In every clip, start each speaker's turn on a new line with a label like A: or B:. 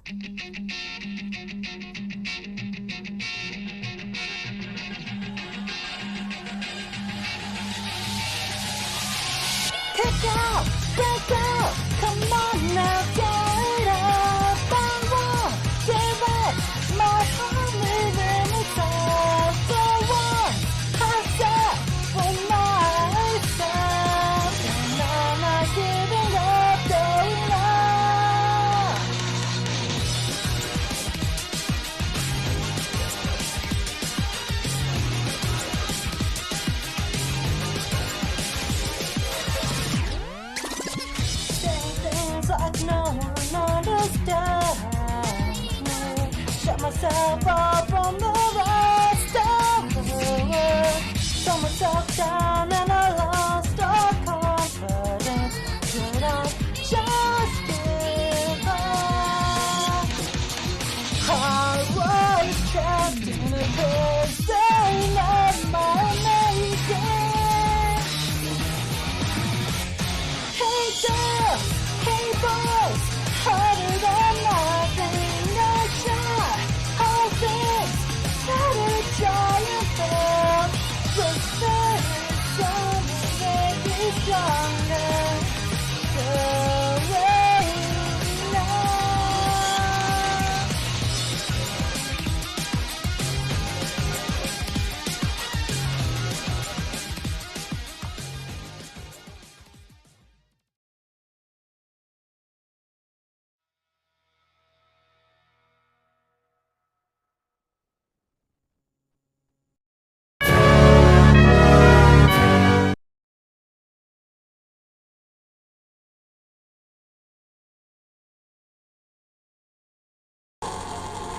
A: Kick out! Break out! Come on now, get up! I won't give up! My heart living its all the one I set for myself, and I'm not giving up, going on. Saying things like no one understands me. Shut myself off from the rest of the world. Throw myself down and I lost all confidence. Should I just give up? I was trapped in a prison of my making. Hey girls, hey boys, harder than nothing. I try all things that are trying for. But there's something that is stronger. Going on.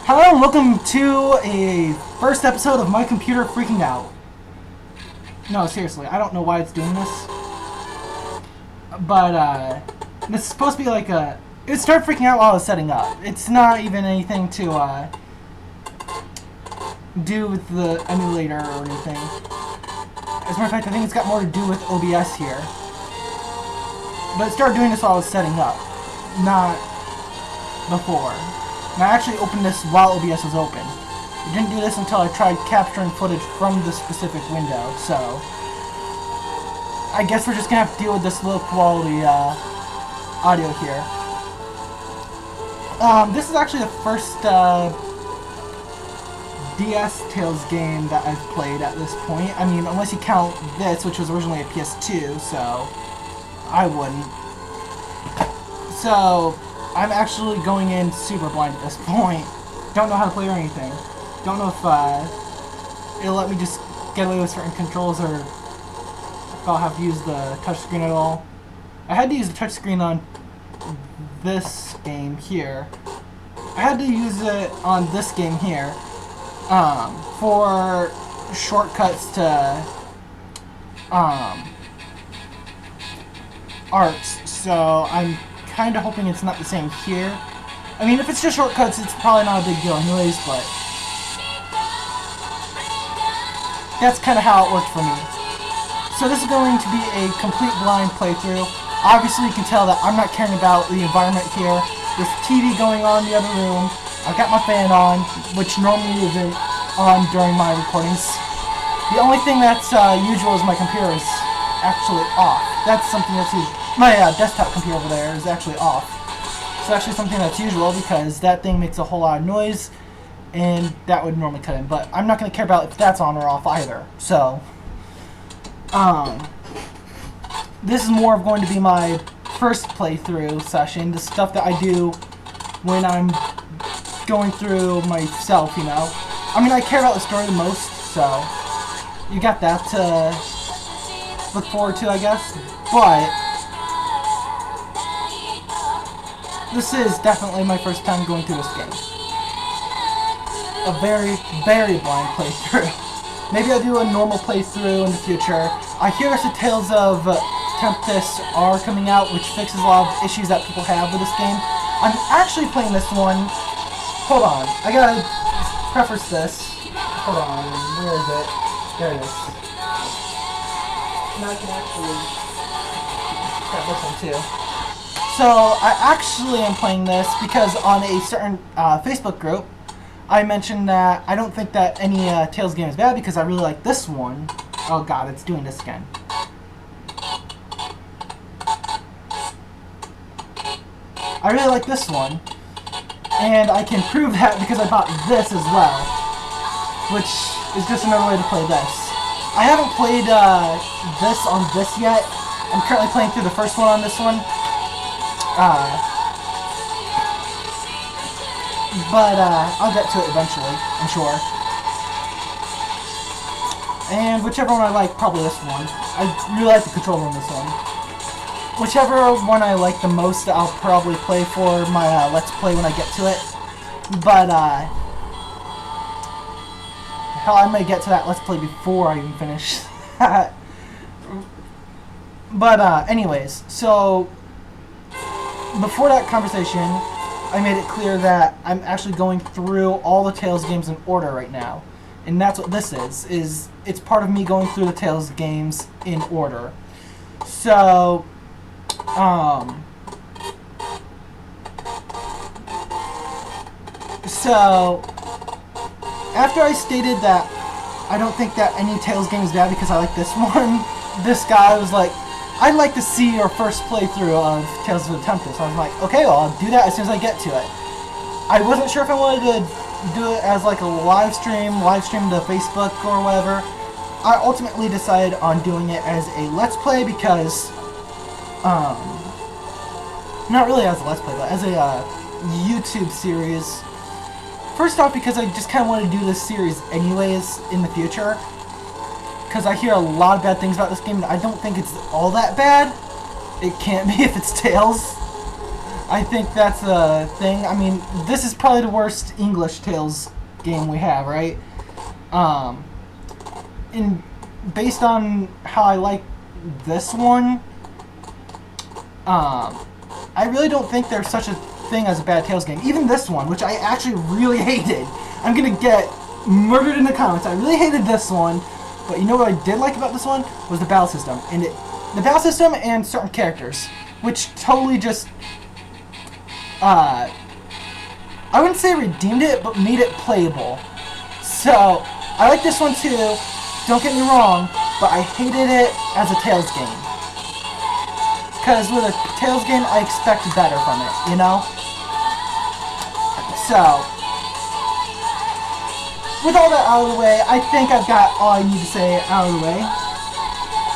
B: Hello and welcome to a first episode of my computer freaking out. No, seriously, I don't know why it's doing this. But, this is supposed to be like a... It started freaking out while I was setting up. It's not even anything to, do with the emulator or anything. As a matter of fact, I think it's got more to do with OBS here. But it started doing this while I was setting up, not before. And I actually opened this while OBS was open. I didn't do this until I tried capturing footage from this specific window, so... I guess we're just gonna have to deal with this low quality, audio here. This is actually the first, DS Tales game that I've played at this point. I mean, unless you count this, which was originally a PS2, so... I wouldn't. So... I'm actually going in super blind at this point. Don't know how to play or anything. Don't know if it'll let me just get away with certain controls or if I'll have to use the touchscreen at all. I had to use the touchscreen on this game here. I had to use it on this game here for shortcuts to arts. So I'm kind of hoping it's not the same here. I mean, if it's just shortcuts, it's probably not a big deal anyways, but that's kind of how it worked for me. So this is going to be a complete blind playthrough. Obviously, you can tell that I'm not caring about the environment here. There's TV going on in the other room. I've got my fan on, which normally isn't on during my recordings. The only thing that's usual is my computer is actually off. That's something that's usual. My desktop computer over there is actually off. It's actually something that's usual because that thing makes a whole lot of noise and that would normally cut in. But I'm not going to care about if that's on or off either. So, this is more of going to be my first playthrough session. The stuff that I do when I'm going through myself, you know. I mean, I care about the story the most, so you got that to look forward to, I guess. But this is definitely my first time going through this game. A very, very blind playthrough. Maybe I'll do a normal playthrough in the future. I hear the Tales of Tempest are coming out, which fixes a lot of issues that people have with this game. I'm actually playing this one. Hold on, I gotta preface this. Hold on, where is it? There it is. Now I can actually grab this one too. So I actually am playing this because on a certain Facebook group, I mentioned that I don't think that any Tales game is bad because I really like this one. Oh god, it's doing this again. I really like this one, and I can prove that because I bought this as well, which is just another way to play this. I haven't played this on this yet. I'm currently playing through the first one on this one. But I'll get to it eventually, I'm sure. And whichever one I like, probably this one. I really like the controller on this one. Whichever one I like the most, I'll probably play for my Let's Play when I get to it. But, hell, I may get to that Let's Play before I even finish. But, anyways, so, before that conversation, I made it clear that I'm actually going through all the Tales games in order right now. And that's what this is it's part of me going through the Tales games in order. So, after I stated that I don't think that any Tales game is bad because I like this one, this guy was like, I'd like to see your first playthrough of Tales of the Tempest. I was like, okay, well, I'll do that as soon as I get to it. I wasn't sure if I wanted to do it as like a live stream to Facebook or whatever. I ultimately decided on doing it as a Let's Play because, not really as a Let's Play, but as a YouTube series. First off, because I just kind of want to do this series anyways in the future. Because I hear a lot of bad things about this game, and I don't think it's all that bad. It can't be if it's Tales. I think that's a thing. I mean, this is probably the worst English Tales game we have, right? And based on how I like this one, I really don't think there's such a thing as a bad Tales game. Even this one, which I actually really hated. I'm gonna get murdered in the comments. I really hated this one. But you know what I did like about this one? Was the battle system. And the battle system and certain characters. Which totally just, I wouldn't say redeemed it, but made it playable. So, I like this one too, don't get me wrong, but I hated it as a Tales game. Because with a Tales game, I expect better from it, you know? So, with all that out of the way, I think I've got all I need to say out of the way.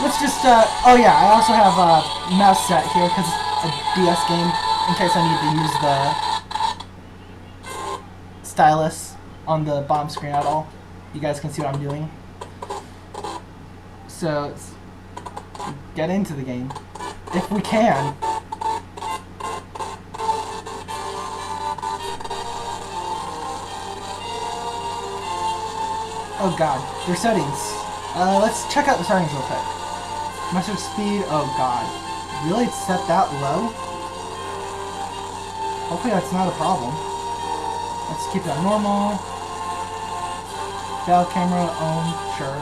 B: Let's just, oh yeah, I also have a mouse set here because it's a DS game in case I need to use the stylus on the bottom screen at all. You guys can see what I'm doing. So, let's get into the game. If we can. Oh god, their settings. Let's check out the settings real quick. Message speed, oh god. Really? It's set that low? Hopefully that's not a problem. Let's keep it on normal. Battle camera, sure.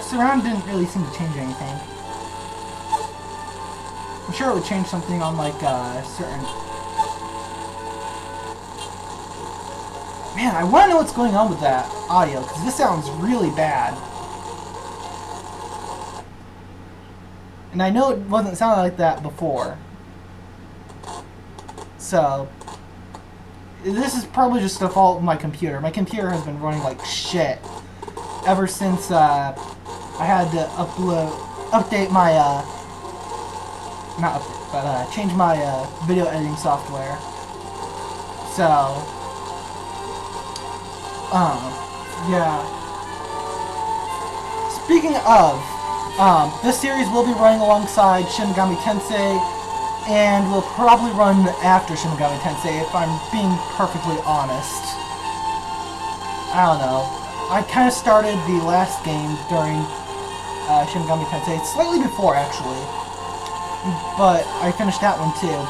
B: Surround didn't really seem to change anything. I'm sure it would change something on like certain... Man, I want to know what's going on with that audio, because this sounds really bad. And I know it wasn't sounding like that before. So, this is probably just the fault of my computer. My computer has been running like shit ever since I had to update my, not update, but change my video editing software. So, yeah. Speaking of, this series will be running alongside Shin Megami Tensei, and will probably run after Shin Megami Tensei, if I'm being perfectly honest. I don't know. I kind of started the last game during Shin Megami Tensei, slightly before actually, but I finished that one too,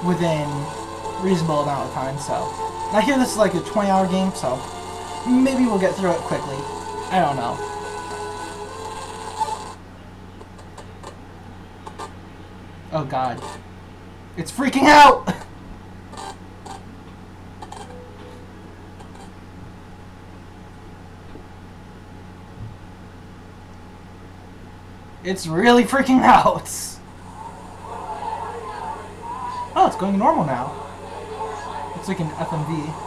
B: within a reasonable amount of time, so. And I hear this is like a 20-hour game, so maybe we'll get through it quickly. I don't know. Oh god. It's freaking out! It's really freaking out! Oh, it's going normal now. It's like an FMV.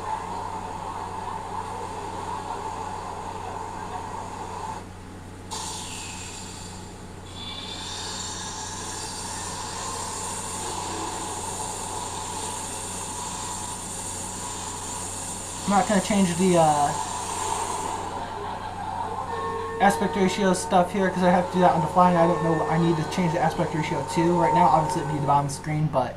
B: I'm not going to change the aspect ratio stuff here because I have to do that on the fly and I don't know what I need to change the aspect ratio to right now. Obviously it would be the bottom screen, but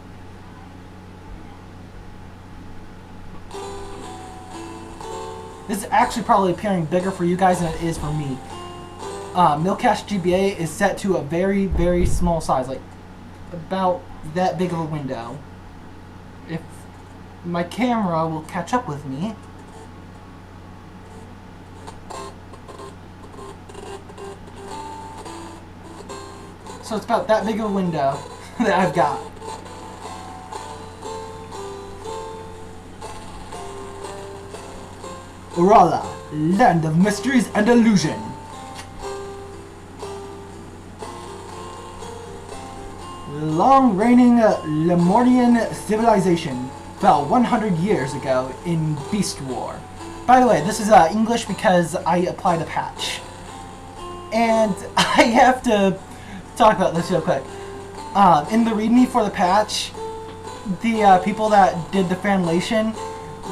B: this is actually probably appearing bigger for you guys than it is for me. Milcast GBA is set to a very, very small size, like about that big of a window. If my camera will catch up with me. So it's about that big of a window that I've got. Urala, land of mysteries and illusion. Long-reigning Lemurian civilization fell 100 years ago in Beast War. By the way, this is English because I applied a patch. And I have to talk about this real quick. In the readme for the patch, the people that did the translation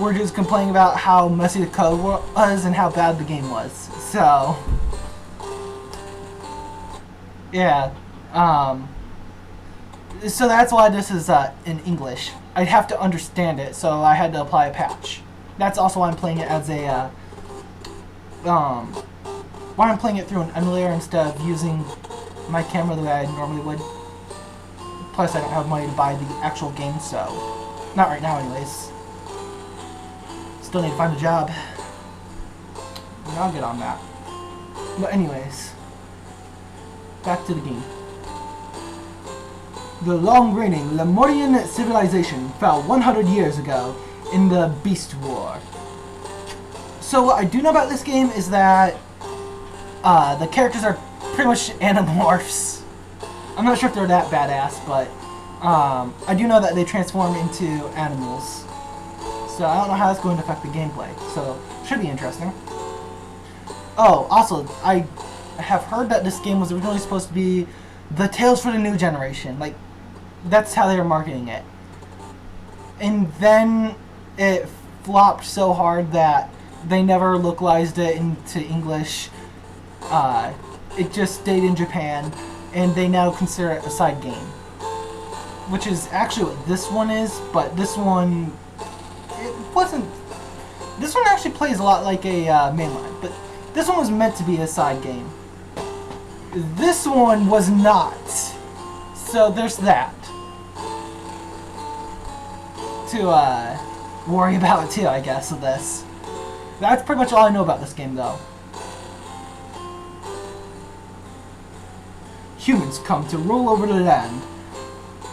B: were just complaining about how messy the code was and how bad the game was. So, yeah. So that's why this is in English. I'd have to understand it, so I had to apply a patch. That's also why I'm playing it as a why I'm playing it through an emulator instead of using my camera the way I normally would. Plus, I don't have money to buy the actual game, so not right now, anyways. Still need to find a job. And I'll get on that. But anyways, back to the game. The long-reigning Lemurian civilization fell 100 years ago in the Beast War. So what I do know about this game is that the characters are pretty much animorphs. I'm not sure if they're that badass, but I do know that they transform into animals. So I don't know how that's going to affect the gameplay. So should be interesting. Oh, also, I have heard that this game was originally supposed to be the Tales for the New Generation. Like, that's how they were marketing it. And then it flopped so hard that they never localized it into English. It just stayed in Japan, and they now consider it a side game. Which is actually what this one is, but this one, it wasn't. This one actually plays a lot like a mainline, but this one was meant to be a side game. This one was not. So there's that to worry about too, I guess, with this. That's pretty much all I know about this game, though. Humans come to rule over the land.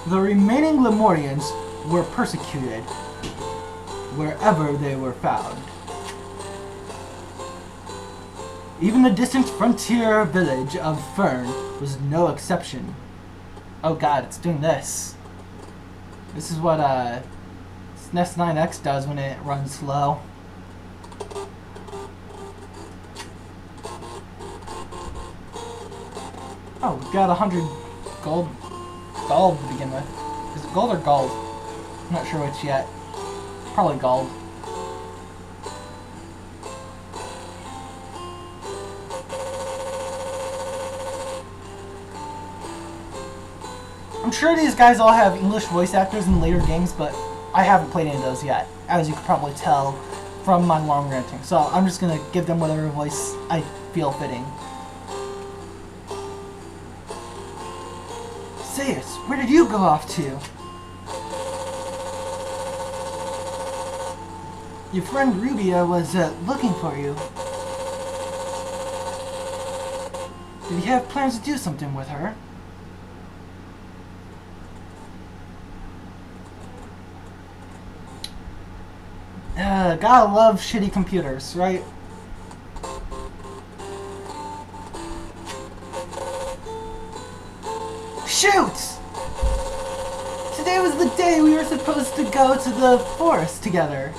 B: The remaining Lemurians were persecuted wherever they were found. Even the distant frontier village of Fern was no exception. Oh god, it's doing this. This is what SNES 9X does when it runs slow. Oh, we've got 100 gold to begin with. Is it gold or gold? I'm not sure which yet. Probably gold. I'm sure these guys all have English voice actors in later games, but I haven't played any of those yet, as you could probably tell from my long ranting. So I'm just going to give them whatever voice I feel fitting. Caius, where did you go off to? Your friend Rubia was looking for you. Did you have plans to do something with her? Gotta love shitty computers, right? Shoot! Today was the day we were supposed to go to the forest together.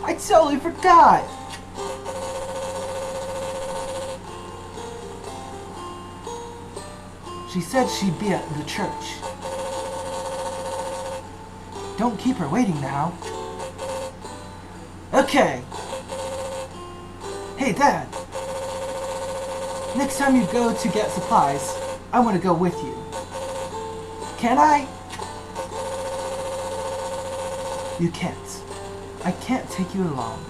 B: I totally forgot! She said she'd be at the church. Don't keep her waiting now. Okay. Hey, Dad. Next time you go to get supplies, I want to go with you. Can I? You can't. I can't take you along.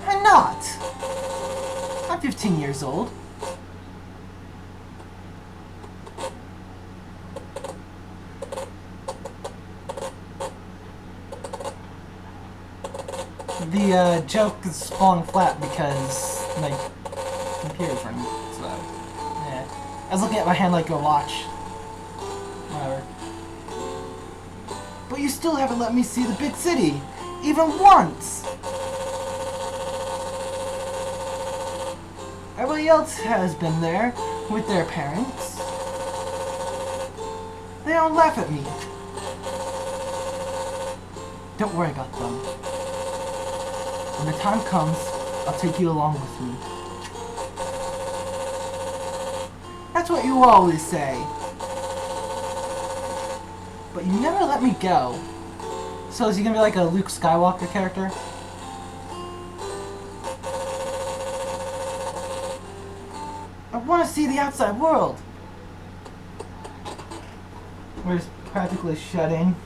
B: Why not? I'm 15 years old. The joke is falling flat because my computer's running, so yeah. I was looking at my hand like a watch. Whatever. But you still haven't let me see the big city, even once! Everybody else has been there with their parents. They don't laugh at me. Don't worry about them. When the time comes, I'll take you along with me. That's what you always say. But you never let me go. So is he gonna be like a Luke Skywalker character? I want to see the outside world. We're just practically shut in.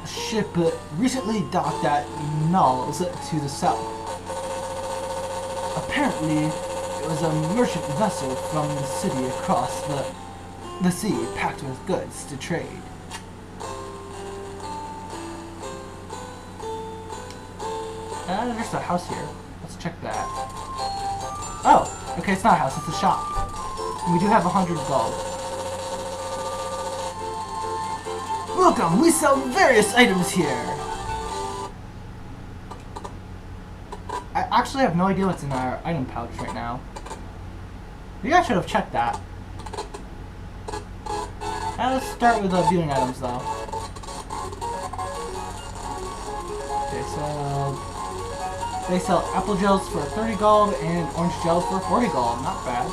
B: Ship recently docked at Nals to the south. Apparently, it was a merchant vessel from the city across the sea packed with goods to trade. There's a house here. Let's check that. Oh, okay, it's not a house, it's a shop. We do have 100 gold. Welcome! We sell various items here! I actually have no idea what's in our item pouch right now. Maybe I should have checked that. Let's start with viewing items though. Okay, so they sell apple gels for 30 gold and orange gels for 40 gold. Not bad.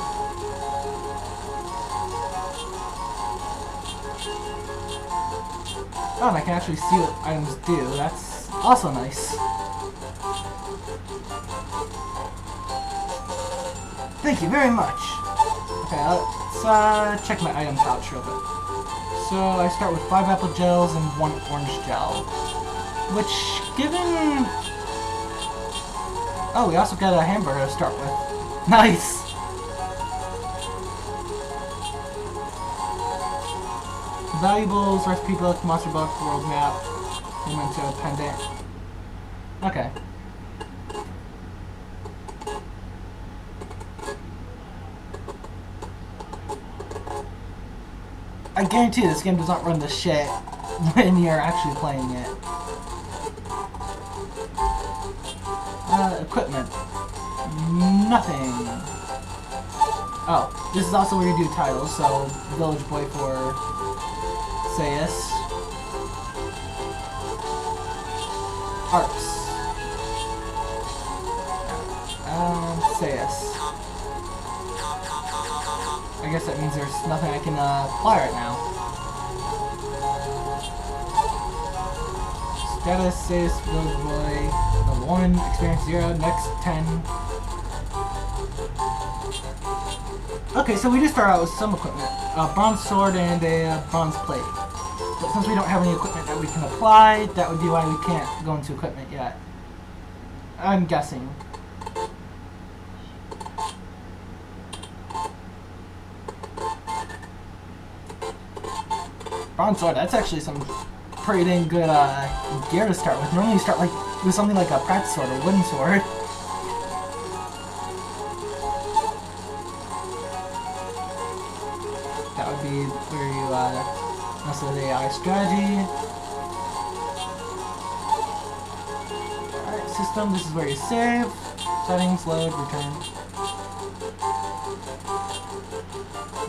B: Oh, and I can actually see what items do. That's also nice. Thank you very much. Okay, let's check my item pouch real quick. So I start with 5 apple gels and 1 orange gel. Which, given... Oh, we also got a hamburger to start with. Nice! Valuables, recipe book, monster book, world map, memento, pendant. Okay. I guarantee this game does not run the shit when you're actually playing it. Equipment. Nothing. Oh, this is also where you do titles, so village boy for caius. Arts. Caius. I guess that means there's nothing I can apply right now. Status, caius, village boy, level 1, experience 0, next 10. Okay, so we just start out with some equipment. A bronze sword and a bronze plate. But since we don't have any equipment that we can apply, that would be why we can't go into equipment yet. I'm guessing. Bronze sword, that's actually some pretty dang good gear to start with. Normally you start like with something like a practice sword or wooden sword. That would be where you mess with AI strategy. Alright, system, this is where you save. Settings, load, return.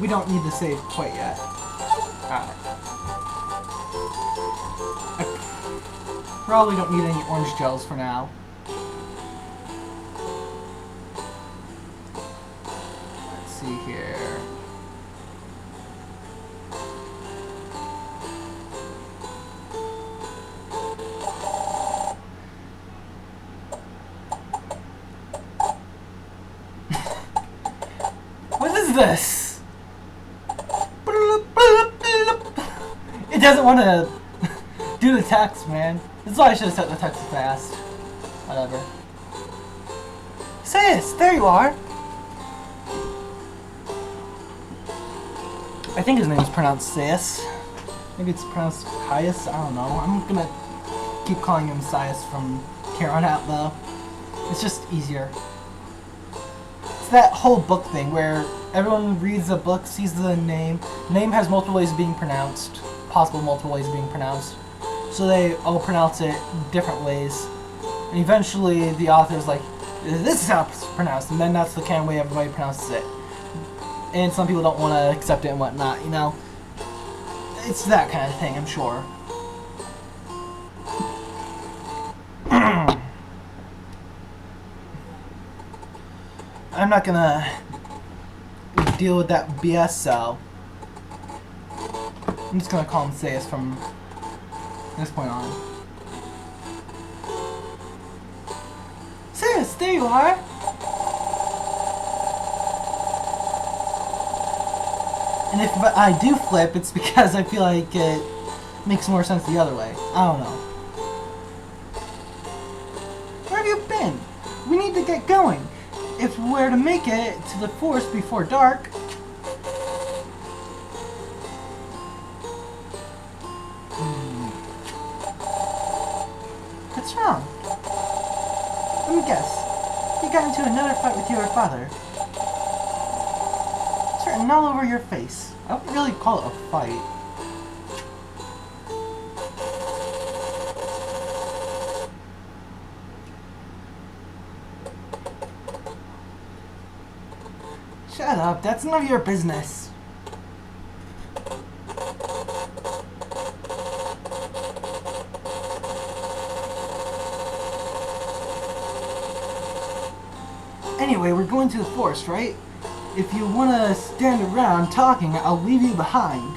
B: We don't need to save quite yet. Alright. I probably don't need any orange gels for now. Let's see here. What is this? It doesn't want to do the text, man. This is why I should have set the text to fast. Whatever. Sis, there you are. I think his name is pronounced Sis. Maybe it's pronounced Caius. I don't know. I'm gonna keep calling him Caius from here on out, though. It's just easier. It's that whole book thing where everyone reads a book, sees the name. The name has multiple ways of being pronounced. Possible multiple ways of being pronounced. So they all pronounce it different ways. And eventually the author's like, this is how it's pronounced. And then that's the kind of way everybody pronounces it. And some people don't want to accept it and whatnot, you know? It's that kind of thing, I'm sure. I'm not gonna deal with that BS, so I'm just gonna call him Sayus from this point on. Sayus, there you are! And if I do flip, it's because I feel like it makes more sense the other way. I don't know. Where have you been? We need to get going. If we're to make it to the forest before dark. What's wrong? Let me guess. You got into another fight with your father. It's written all over your face. I wouldn't really call it a fight. Shut up, that's none of your business. Anyway, we're going to the forest, right? If you want to stand around talking, I'll leave you behind.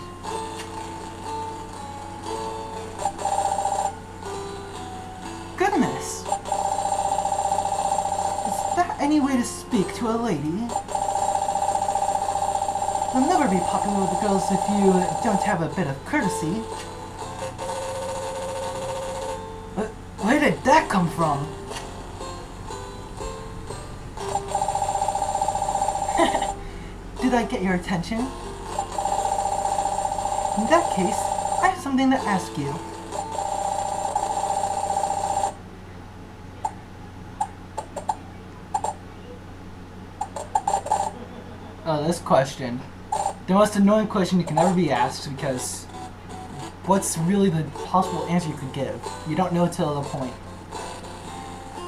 B: Goodness! Is that any way to speak to a lady? You'll never be popular with the girls if you don't have a bit of courtesy. Where did that come from? Did I get your attention? In that case, I have something to ask you. Oh, this question. The most annoying question you can ever be asked, because what's really the possible answer you could give? You don't know till the point.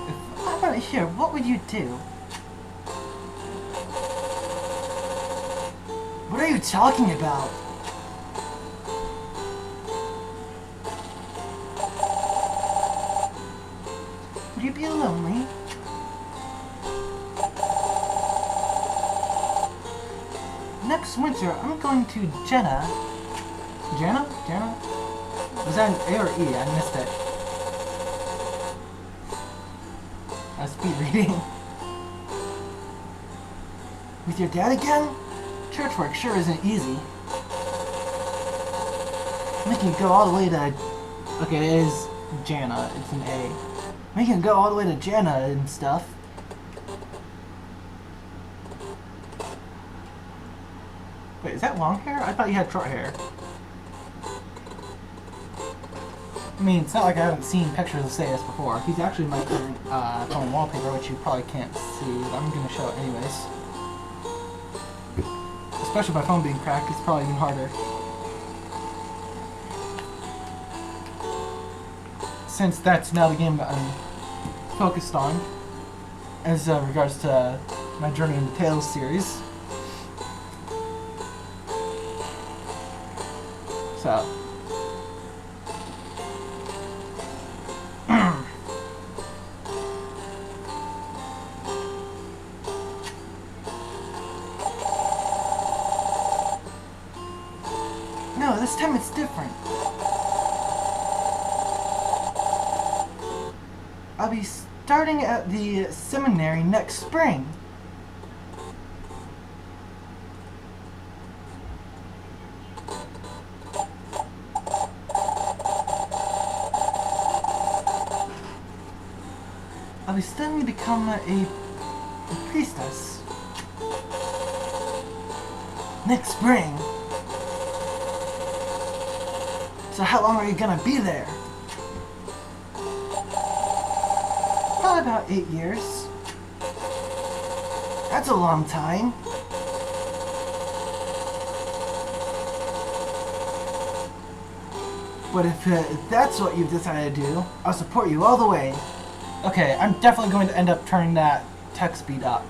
B: If I weren't here, what would you do? What are you talking about? Would you be lonely? Next winter, I'm going to Janna. Janna? Janna? Was that an A or E? I missed it. Speed reading. With your dad again? Church work sure isn't easy. Making it go all the way to... Okay, it is Janna. It's an A. Making it go all the way to Janna and stuff. Wait, is that long hair? I thought you had short hair. I mean, it's not like I haven't seen pictures of Caius before. He's actually my current phone wallpaper, which you probably can't see, but I'm gonna show it anyways. Especially my phone being cracked, it's probably even harder. Since that's now the game that I'm focused on, as regards to my Journey into Tales series. So. No, this time it's different. I'll be starting at the seminary next spring. I'll be studying to become a priestess. Next spring. So how long are you gonna be there? Probably about 8 years. That's a long time. But if that's what you've decided to do, I'll support you all the way. Okay, I'm definitely going to end up turning that text speed up.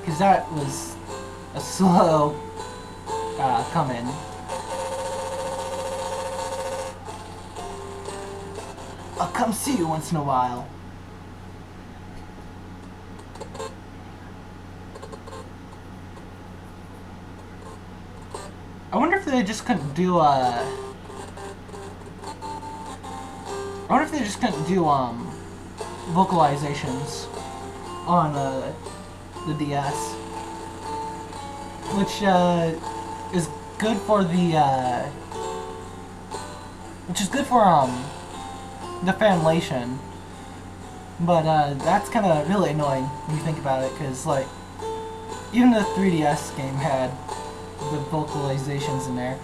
B: Because that was a slow come in. I'll come see you once in a while. I wonder if they just couldn't do I wonder if they just couldn't do vocalizations on the DS, which is good for the the fanlation, but that's kind of really annoying when you think about it, because like even the 3DS game had the vocalizations in there,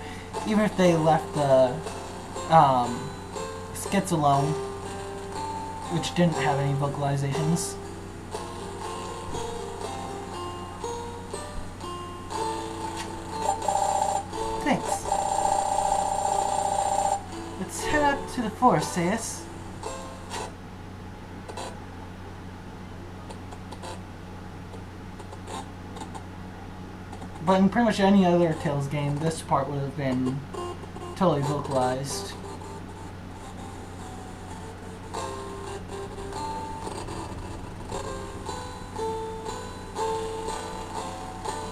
B: even if they left the skits alone, which didn't have any vocalizations. Thanks. Let's head out to the forest, Caius. But in pretty much any other Tales game, this part would have been totally vocalized.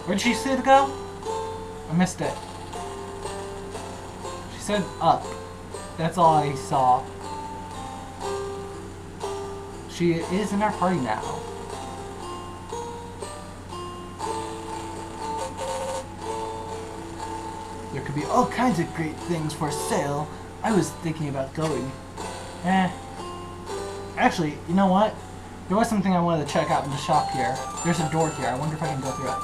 B: Where'd she say to go? I missed it. She said up. That's all I saw. She is in our party now. There could be all kinds of great things for sale. I was thinking about going. Actually, you know what? There was something I wanted to check out in the shop here. There's a door here. I wonder if I can go through it.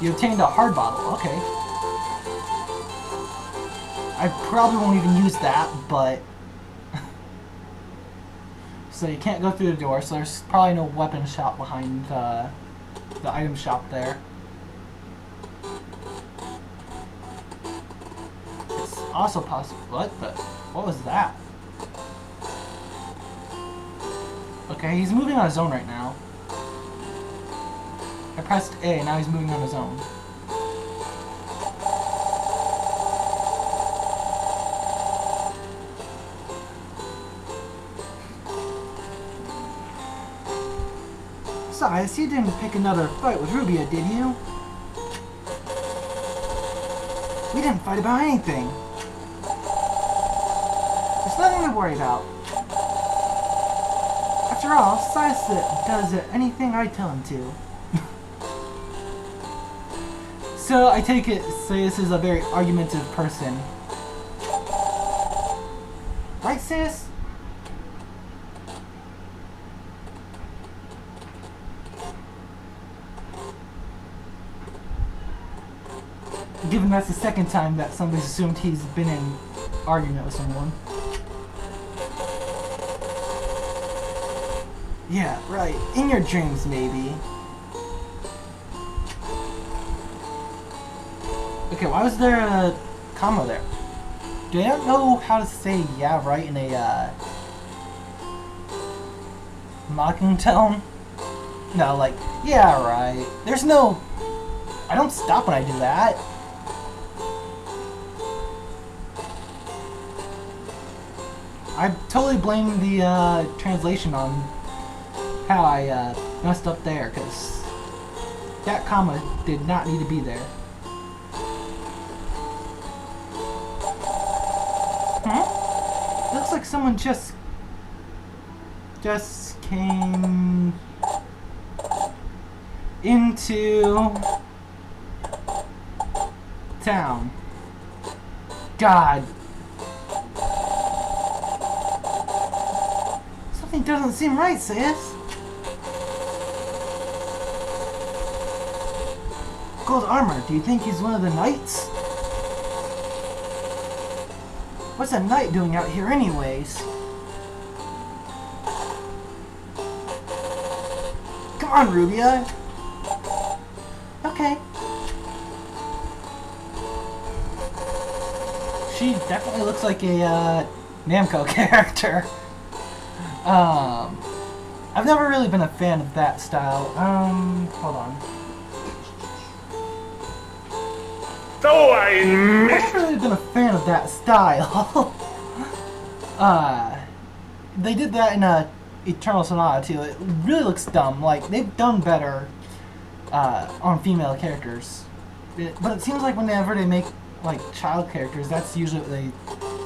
B: You obtained a hard bottle. Okay. I probably won't even use that, but... So you can't go through the door, so there's probably no weapon shop behind the item shop there. It's also possible... What was that? Okay, he's moving on his own right now. I pressed A, now he's moving on his own. Besides, you didn't pick another fight with Rubia, did you? We didn't fight about anything. There's nothing to worry about. I After all, Caius does anything I tell him to. So I take it Caius is a very argumentative person. Right, Caius? Given that's the second time that somebody's assumed he's been in argument with someone. Yeah, right. In your dreams, maybe. Okay, why was there a comma there? Do I not know how to say yeah, right in a, mocking tone? No, like, yeah, right. There's no... I don't stop when I do that. I totally blame the, translation on how I, messed up there, because that comma did not need to be there. Hmm? Looks like someone just came into town. God. Something doesn't seem right, sis. Gold armor, do you think he's one of the knights? What's a knight doing out here anyways? Come on, Rubia. Okay. She definitely looks like a Namco character. I've never really been a fan of that style. Hold on.
C: So I
B: I've never really been a fan of that style. They did that in Eternal Sonata too. It really looks dumb. Like, they've done better on female characters. But it seems like whenever they make like child characters, that's usually what they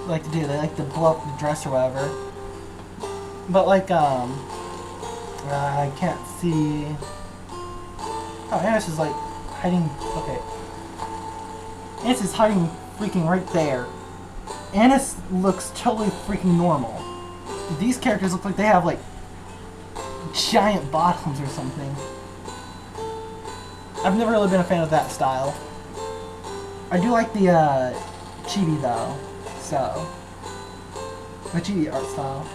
B: like to do. They like to blow up the dress or whatever. But like, I can't see. Oh, Annis is like hiding. Okay. Annis is hiding freaking right there. Annis looks totally freaking normal. These characters look like they have like giant bottoms or something. I've never really been a fan of that style. I do like the chibi though, so the chibi art style,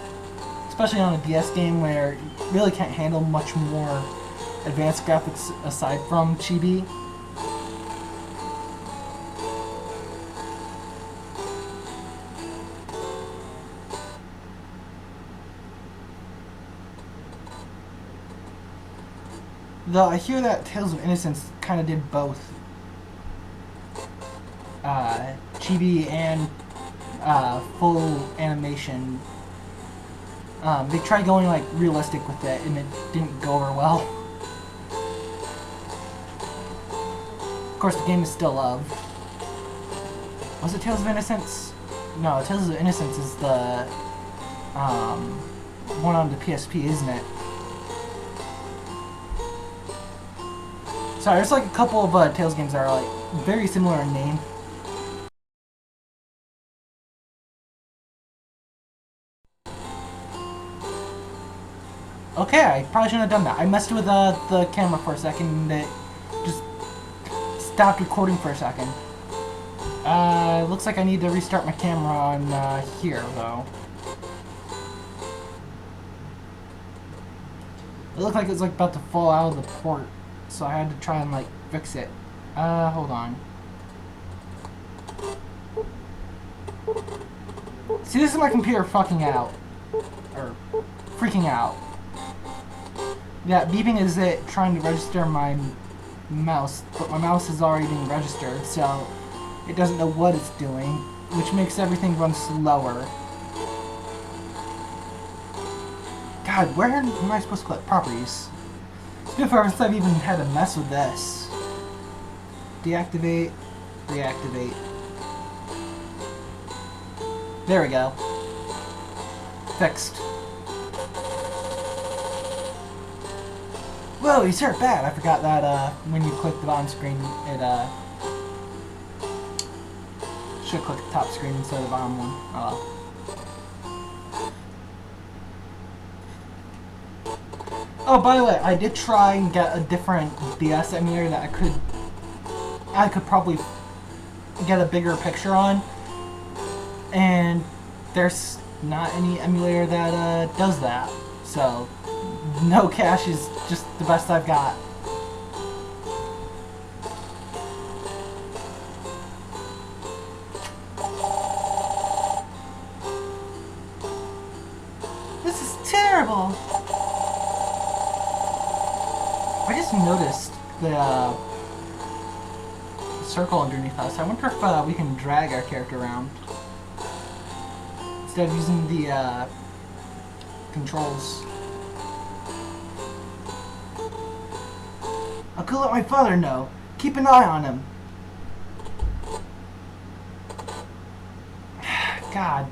B: especially on a DS game where you really can't handle much more advanced graphics aside from chibi. Though I hear that Tales of Innocence kind of did both chibi and full animation. They tried going like realistic with it and it didn't go over well. Of course, the game is still loved. Was it Tales of Innocence? No, Tales of Innocence is the one on the PSP, isn't it? Sorry, there's like a couple of Tales games that are like very similar in name. Okay, I probably shouldn't have done that. I messed with the camera for a second and it just stopped recording for a second. Looks like I need to restart my camera on here though. It looked like it's like about to fall out of the port. So I had to try and like fix it. Hold on. See, this is my computer fucking out. Or freaking out. Yeah, beeping is it trying to register my mouse, but my mouse is already being registered, so it doesn't know what it's doing, which makes everything run slower. God, where am I supposed to click properties? It's been forever since I've even had to mess with this. Deactivate, reactivate. There we go. Fixed. Whoa, he's hurt bad. I forgot that when you click the bottom screen, it should click the top screen instead of the bottom one. Oh, by the way, I did try and get a different DS emulator that I could probably get a bigger picture on, and there's not any emulator that does that. So no cache is just the best I've got. This is terrible. I just noticed the circle underneath us. I wonder if we can drag our character around instead of using the controls. I could let my father know. Keep an eye on him. God,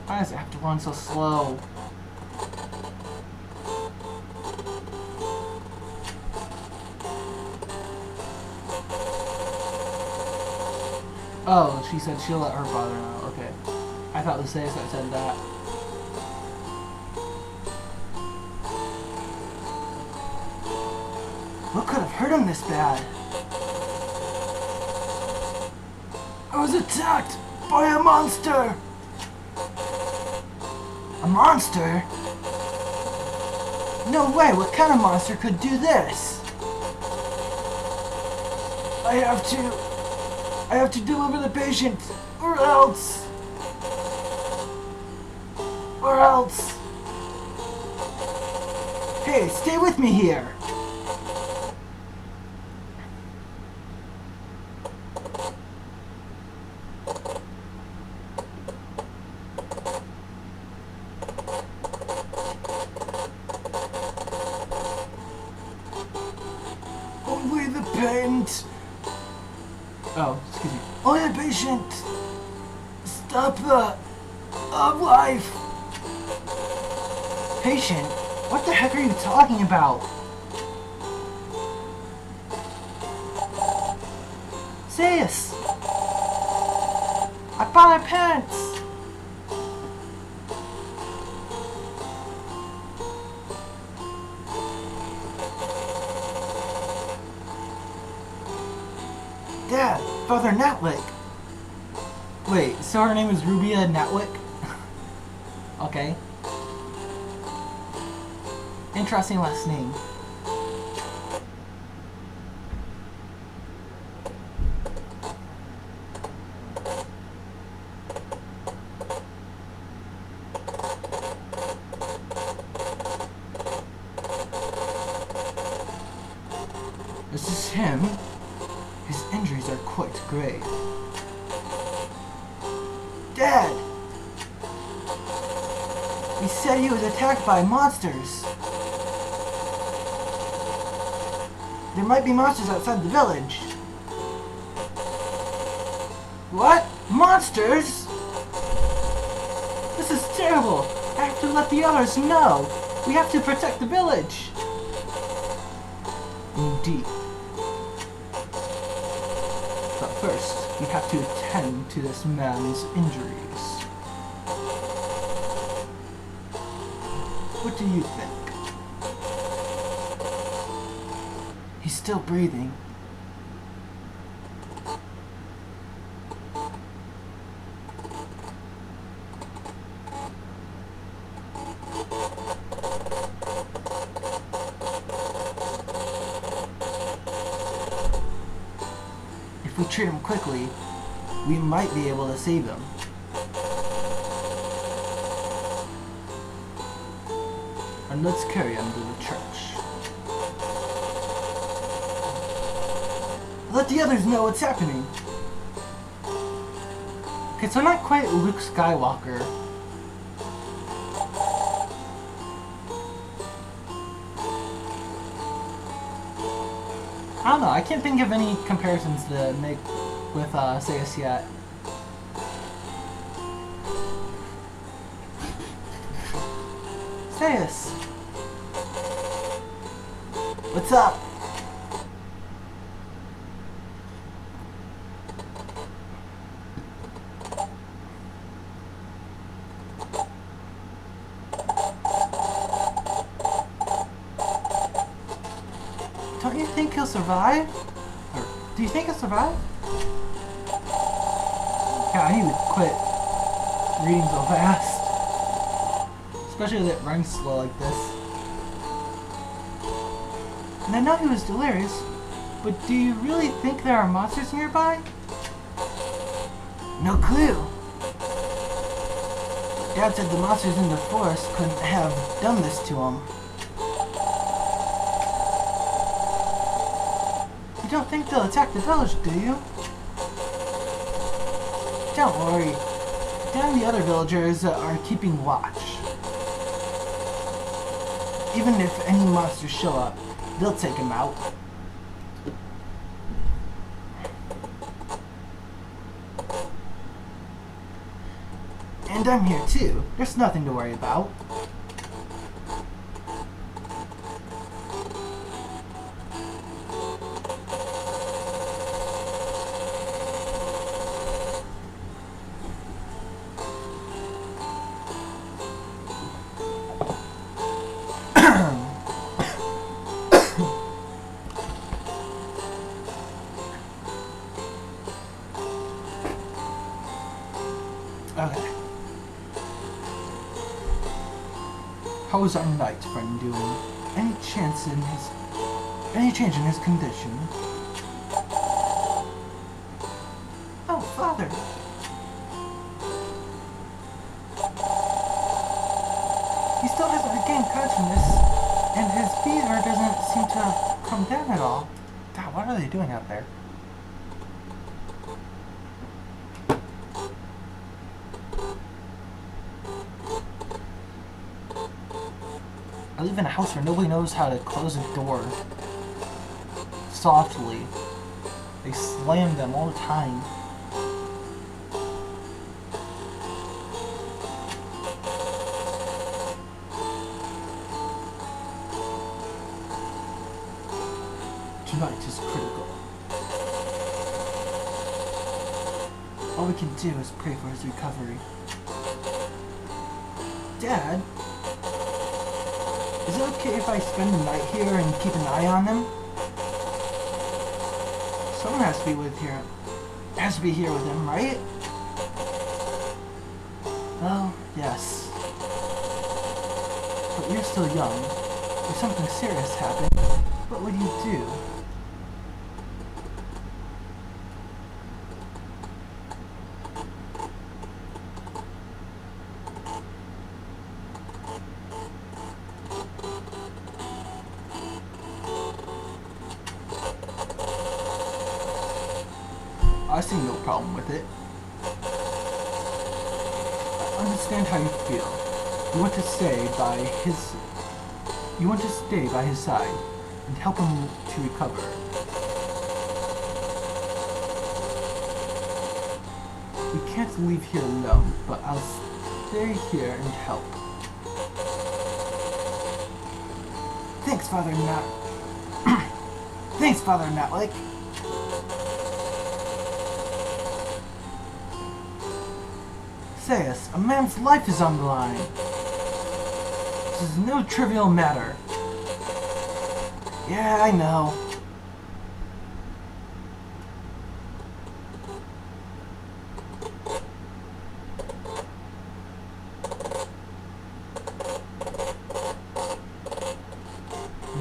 B: why does it have to run so slow? Oh, she said she'll let her father know. Okay. I thought the Caius that said that. What could have hurt him this bad? I was attacked by a monster! A monster? No way, what kind of monster could do this? I have to deliver the patient, or else. Hey, stay with me here. Only the paint. Oh, excuse me. Only the patient. Stop of life. Patient? What the heck are you talking about? Caius! I found my pants! Dad, Father Natwick. Wait, so her name is Rubia Natwick? Okay. Interesting last name. This is him. His injuries are quite grave. Dad! He said he was attacked by monsters. There might be monsters outside the village. What? Monsters? This is terrible. I have to let the others know. We have to protect the village. Indeed. But first, we have to attend to this man's injuries. What do you think? He's still breathing. If we treat him quickly, we might be able to save him. And let's carry him to the church. Let the others know what's happening. Okay, so not quite Luke Skywalker. I don't know, I can't think of any comparisons to make with Caius yet. What's up? Don't you think he'll survive? Or do you think he'll survive? God, I need to quit reading so fast. Especially with it running slow like this. And I know he was delirious, but do you really think there are monsters nearby? No clue. Dad said the monsters in the forest couldn't have done this to him. You don't think they'll attack the village, do you? Don't worry. Dad and the other villagers are keeping watch. Even if any monsters show up, they'll take him out. And I'm here too. There's nothing to worry about. Okay. How is our knight friend doing? Any change in his condition? Oh, father. He still hasn't regained consciousness, and his fever doesn't seem to have come down at all. God, what are they doing out there? I live in a house where nobody knows how to close a door softly. They slam them all the time. Tonight is critical. All we can do is pray for his recovery. Dad? Is it okay if I spend the night here and keep an eye on them? Someone has to be here with him, right? Well, yes. But you're still young. If something serious happened, what would you do? I see no problem with it. I understand how you feel. You want to stay by his side and help him to recover. We can't leave here alone, but I'll stay here and help. Thanks, Father Nat. Thanks, Father Natlick. Caius, a man's life is on the line. This is no trivial matter. Yeah, I know.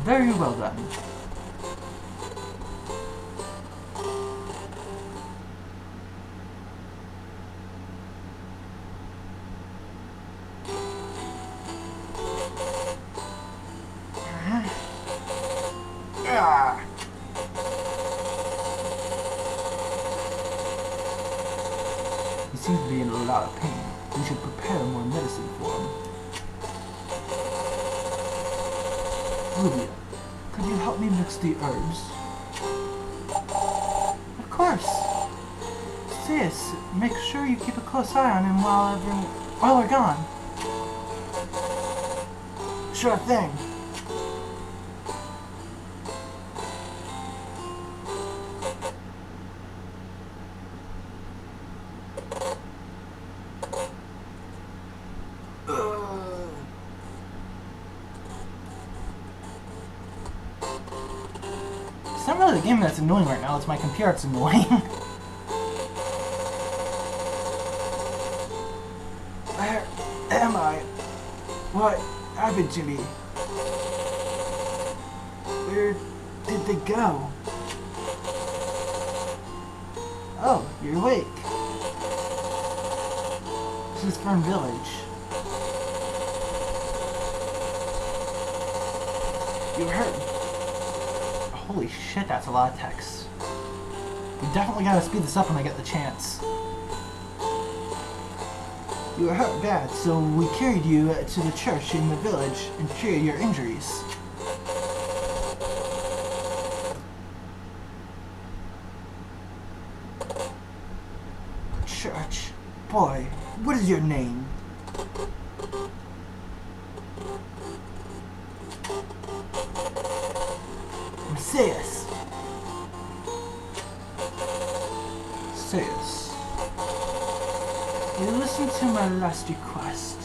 B: Very well done. He seems to be in a lot of pain. We should prepare more medicine for him. Rubia, could you help me mix the herbs? Of course. Sis, make sure you keep a close eye on him while we're gone. Sure thing. It's not really the game that's annoying right now, it's my computer that's annoying. Where am I? What happened to me? Where did they go? Oh, you're awake. This is Fern Village. You were hurt. Holy shit, that's a lot of text. We definitely gotta speed this up when I get the chance. You were hurt bad, so we carried you to the church in the village and treated your injuries. Church? Boy, what is your name? Caius. Caius. You listened to my last request.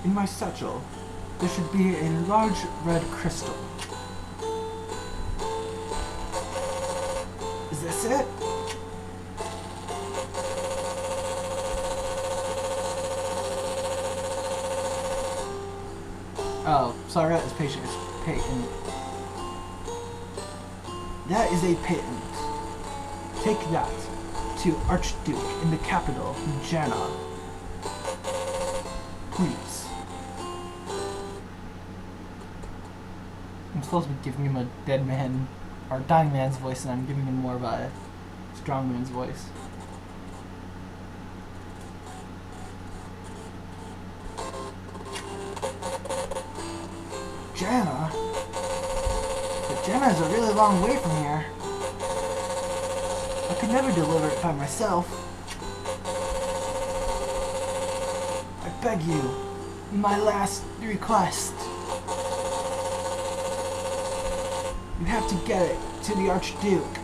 B: In my satchel, there should be a large red crystal. Is this it? Oh, sorry, that is patient. It's patent. That is a patent. Take that to Archduke in the capital, Janna. Please. I'm supposed to be giving him a dead man, or dying man's voice, and I'm giving him more of a strong man's voice. Janna? But Janna is a really long way from here. I could never deliver it by myself. I beg you, my last request. You have to get it to the Archduke.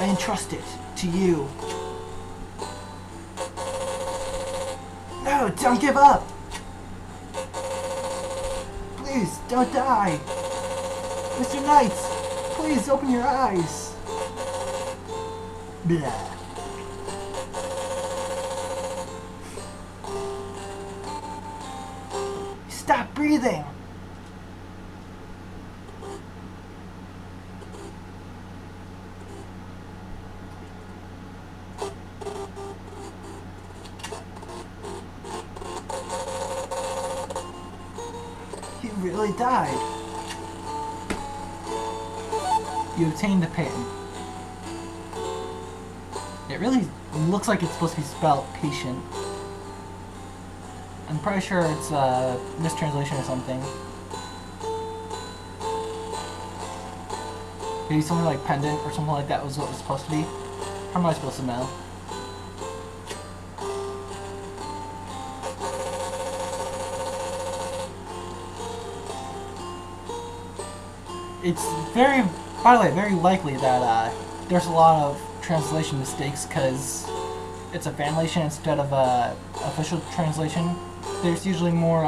B: I entrust it to you. No, don't give up! Please, don't die! Mr. Knight, please open your eyes! Blah. Stop breathing! He really died. You obtained the patent. It really looks like it's supposed to be spelled patient. I'm pretty sure it's a mistranslation or something. Maybe something like pendant or something like that was what it was supposed to be. How am I supposed to know? It's very, by the way, very likely that there's a lot of translation mistakes because it's a fanlation instead of a official translation. There's usually more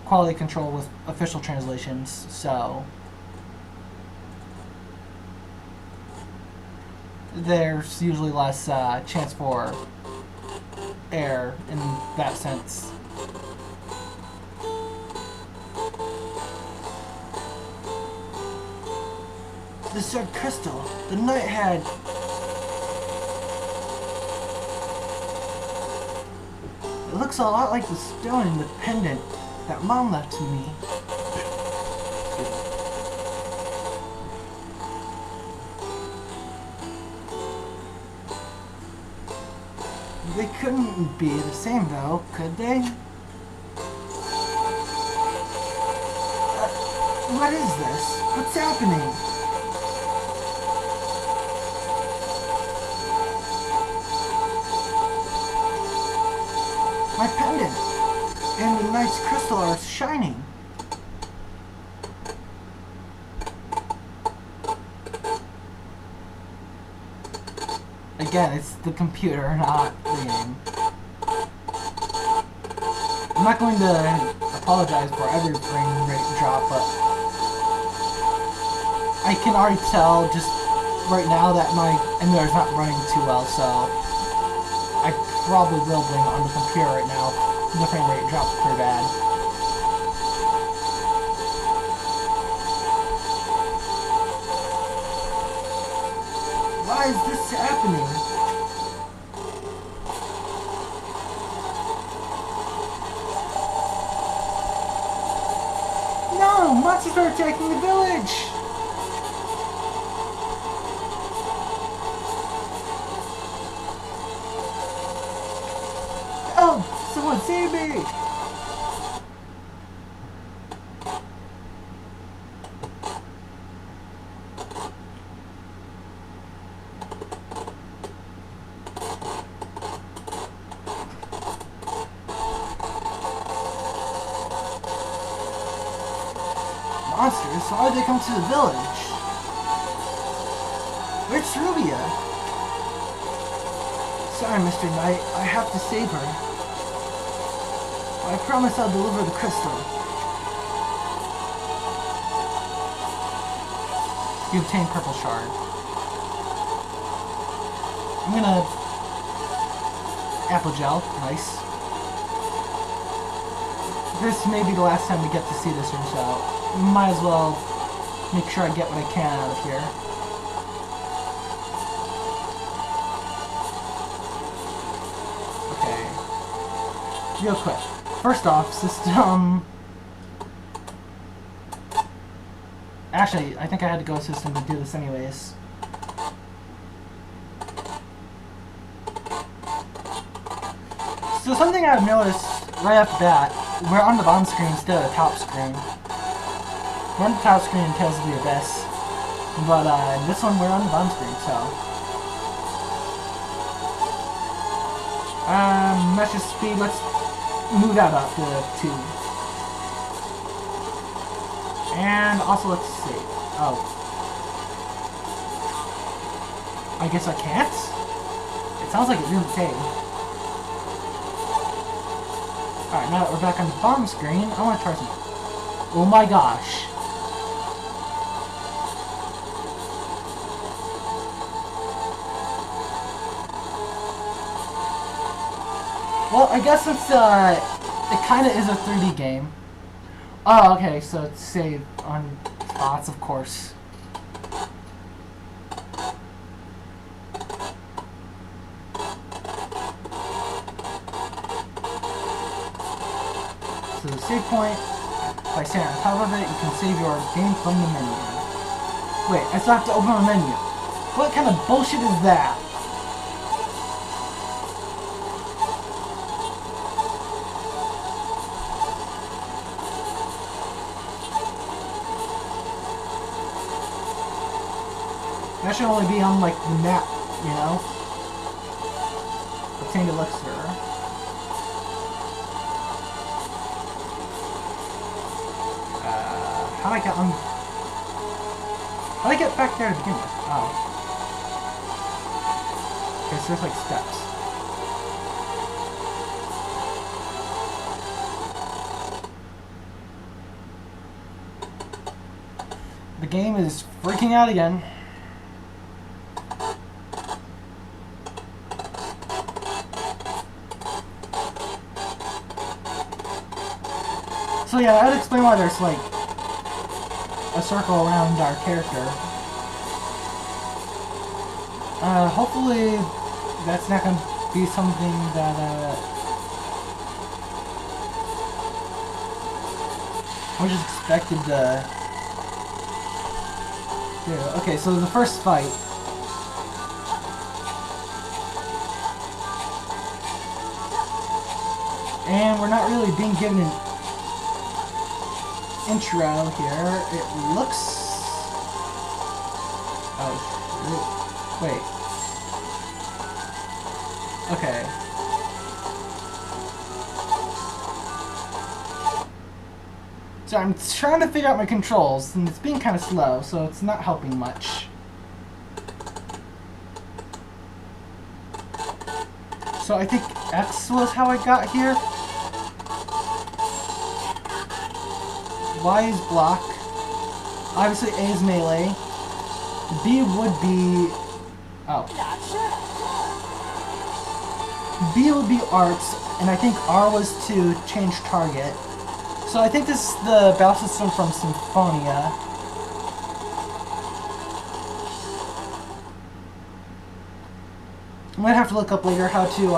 B: quality control with official translations, so there's usually less chance for error in that sense. This red crystal, the knight had. It looks a lot like the stone in the pendant that Mom left to me. They couldn't be the same though, could they? What is this? What's happening? My pendant and the knight's crystal are shining. Again, it's the computer, not the game. I'm not going to apologize for every frame rate drop, but I can already tell just right now that my emulator is not running too well, so I probably will blame it on the computer right now. The frame rate drops pretty bad. Why is this happening? No! Monsters are attacking the village! Oh! Someone save me! Monsters? Why did they come to the village? Where's Rubia? Sorry, Mr. Knight. I have to save her. I promise I'll deliver the crystal. You obtain purple shard. I'm gonna... apple gel. Nice. This may be the last time we get to see this room, so might as well make sure I get what I can out of here. Okay. Real quick. First off, system... Actually, I think I had to go to system to do this anyways. So something I've noticed right off the bat, we're on the bottom screen instead of the top screen. We're on the top screen in Tales of the Abyss, but this one we're on the bottom screen, so... Measure speed, let's move that up to 2. And also let's see. Oh. I guess I can't? It sounds like it didn't save. Alright, now that we're back on the bottom screen, I want to try some... Oh my gosh. Well, I guess it's, it kind of is a 3D game. Oh, okay, so it's saved on spots, of course. So the save point, by standing on top of it, you can save your game from the menu. Wait, I still have to open a menu. What kind of bullshit is that? That should only be on, like, the map, you know? Obtained elixir. How'd I get on... How'd I get back there to begin with? Oh. Okay, so there's, like, steps. The game is freaking out again. So yeah, that would explain why there's like a circle around our character. Hopefully that's not gonna be something that I was just expected to do. Okay, so the first fight. And we're not really being given an intro here. It looks... Oh, wait. Okay. So I'm trying to figure out my controls, and it's being kind of slow, so it's not helping much. So I think X was how I got here. Y is block. Obviously A is melee. B would be... Oh.
A: Not sure.
B: B would be arts, and I think R was to change target. So I think this is the battle system from Symphonia. I might have to look up later how to do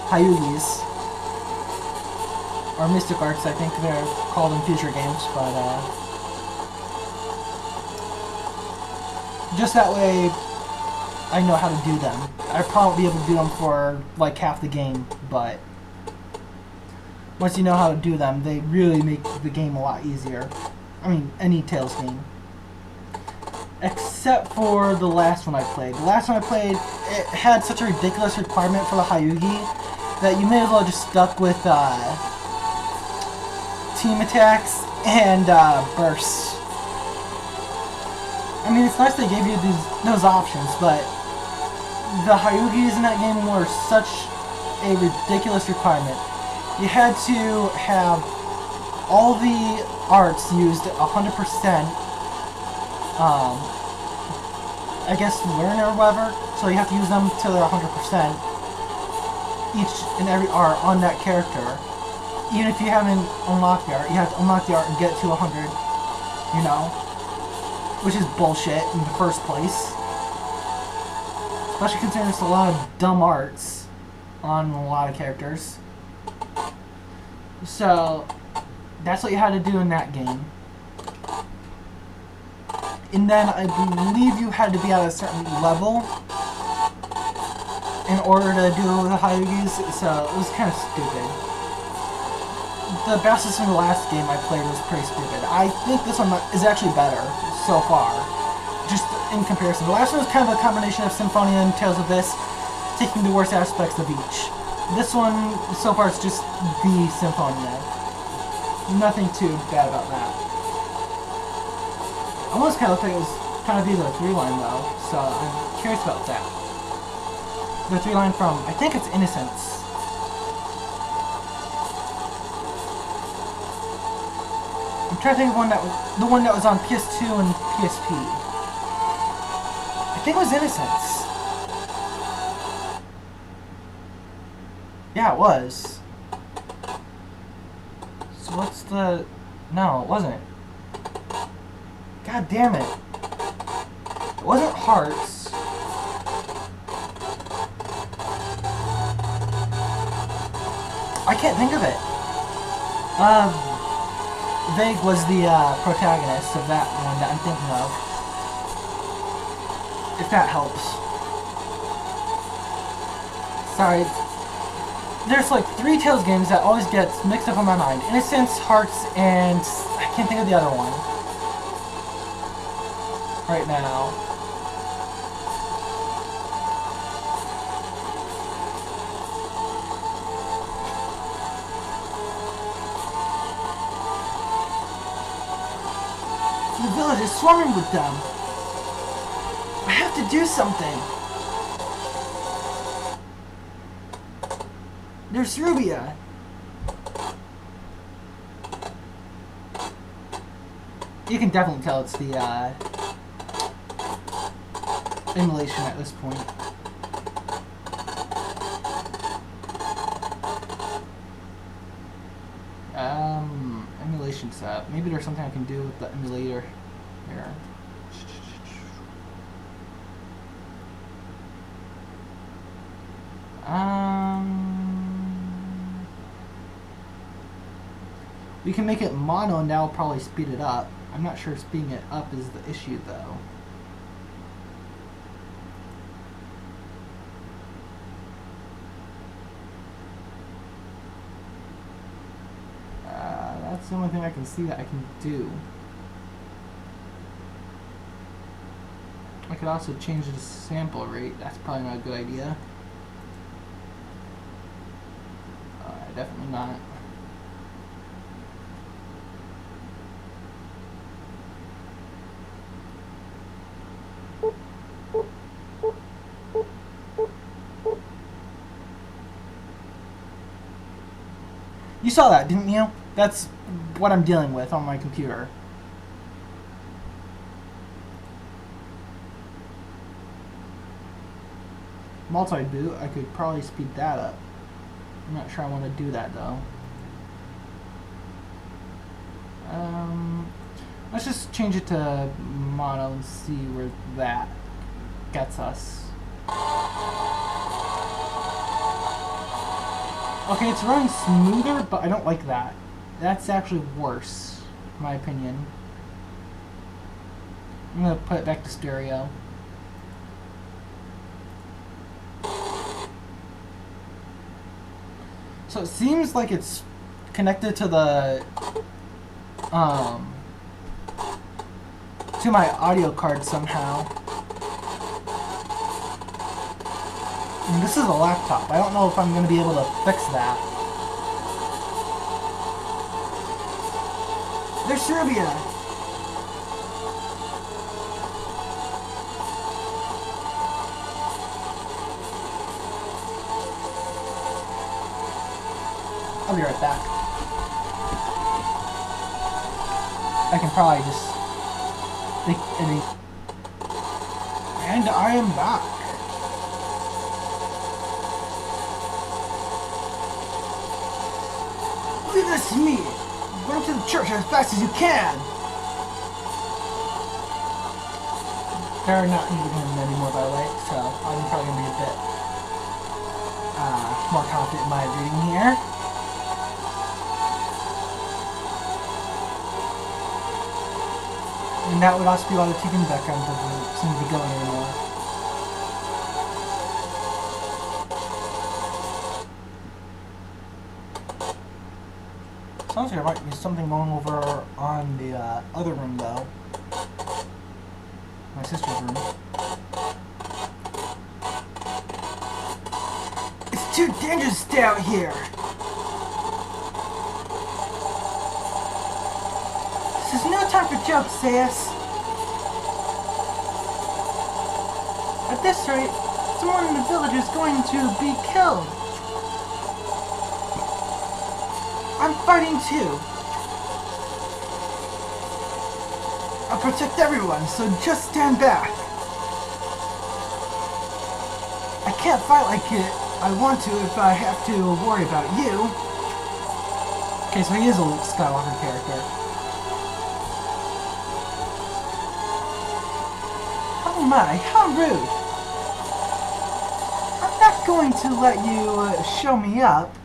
B: caiuses or mystic arts. I think they're called in future games, but just that way I know how to do them. I'd probably be able to do them for like half the game, but once you know how to do them, they really make the game a lot easier. I mean, any Tales game. Except for the last one I played. The last one I played, it had such a ridiculous requirement for the Hyugi that you may as well just stuck with team attacks and bursts. I mean, it's nice they gave you those options, but the Hyugis in that game were such a ridiculous requirement. You had to have all the arts used 100%, I guess learn or whatever, so you have to use them to their 100%, each and every art on that character. Even if you haven't unlocked the art, you have to unlock the art and get to 100, you know? Which is bullshit in the first place. Especially considering there's a lot of dumb arts on a lot of characters. So, that's what you had to do in that game. And then I believe you had to be at a certain level in order to do the Hyugis, so it was kind of stupid. The battle system in the last game I played was pretty stupid. I think this one is actually better so far, just in comparison. The last one was kind of a combination of Symphonia and Tales of This, taking the worst aspects of each. This one, so far, is just the Symphonia. Nothing too bad about that. I almost kind of think it was kind of be the 3-line though, so I'm curious about that. The 3-line from, I think it's Innocence. I'm trying to think of the one that was on PS2 and PSP. I think it was Innocence. Yeah, it was. So what's the... No, it wasn't. God damn it. It wasn't Hearts. I can't think of it. Vague was the protagonist of that one that I'm thinking of. If that helps. Sorry. There's like 3 Tales games that always gets mixed up in my mind. Innocence, Hearts, and I can't think of the other one right now. The village is swarming with them. I have to do something. There's Rubia. You can definitely tell it's the emulation at this point. Emulation set. Maybe there's something I can do with the emulator here. We can make it mono and that'll probably speed it up. I'm not sure speeding it up is the issue though. That's the only thing I can see that I can do. I could also change the sample rate. That's probably not a good idea. Definitely not. You saw that, didn't you? That's what I'm dealing with on my computer. Multi-boot, I could probably speed that up. I'm not sure I want to do that though. Let's just change it to mono and see where that gets us. Okay, it's running smoother, but I don't like that. That's actually worse, in my opinion. I'm gonna put it back to stereo. So it seems like it's connected to the to my audio card somehow. And this is a laptop. I don't know if I'm going to be able to fix that. There's rubia. I'll be right back. I can probably just think any. And I am back. Leave this to me. Run to the church as fast as you can. They're not using him anymore, by the way, so I'm probably gonna be a bit more confident in my reading here. And that would also be why the TV in the background doesn't seem to be going anymore. Sounds like there might be something going over on the other room, though. My sister's room. It's too dangerous to stay out here! This is no time for jokes, caius. At this rate, someone in the village is going to be killed. I'm fighting too. I'll protect everyone, so just stand back. I can't fight like I want to if I have to worry about you. Okay, so he is a Skywalker character. Oh my, how rude! I'm not going to let you show me up.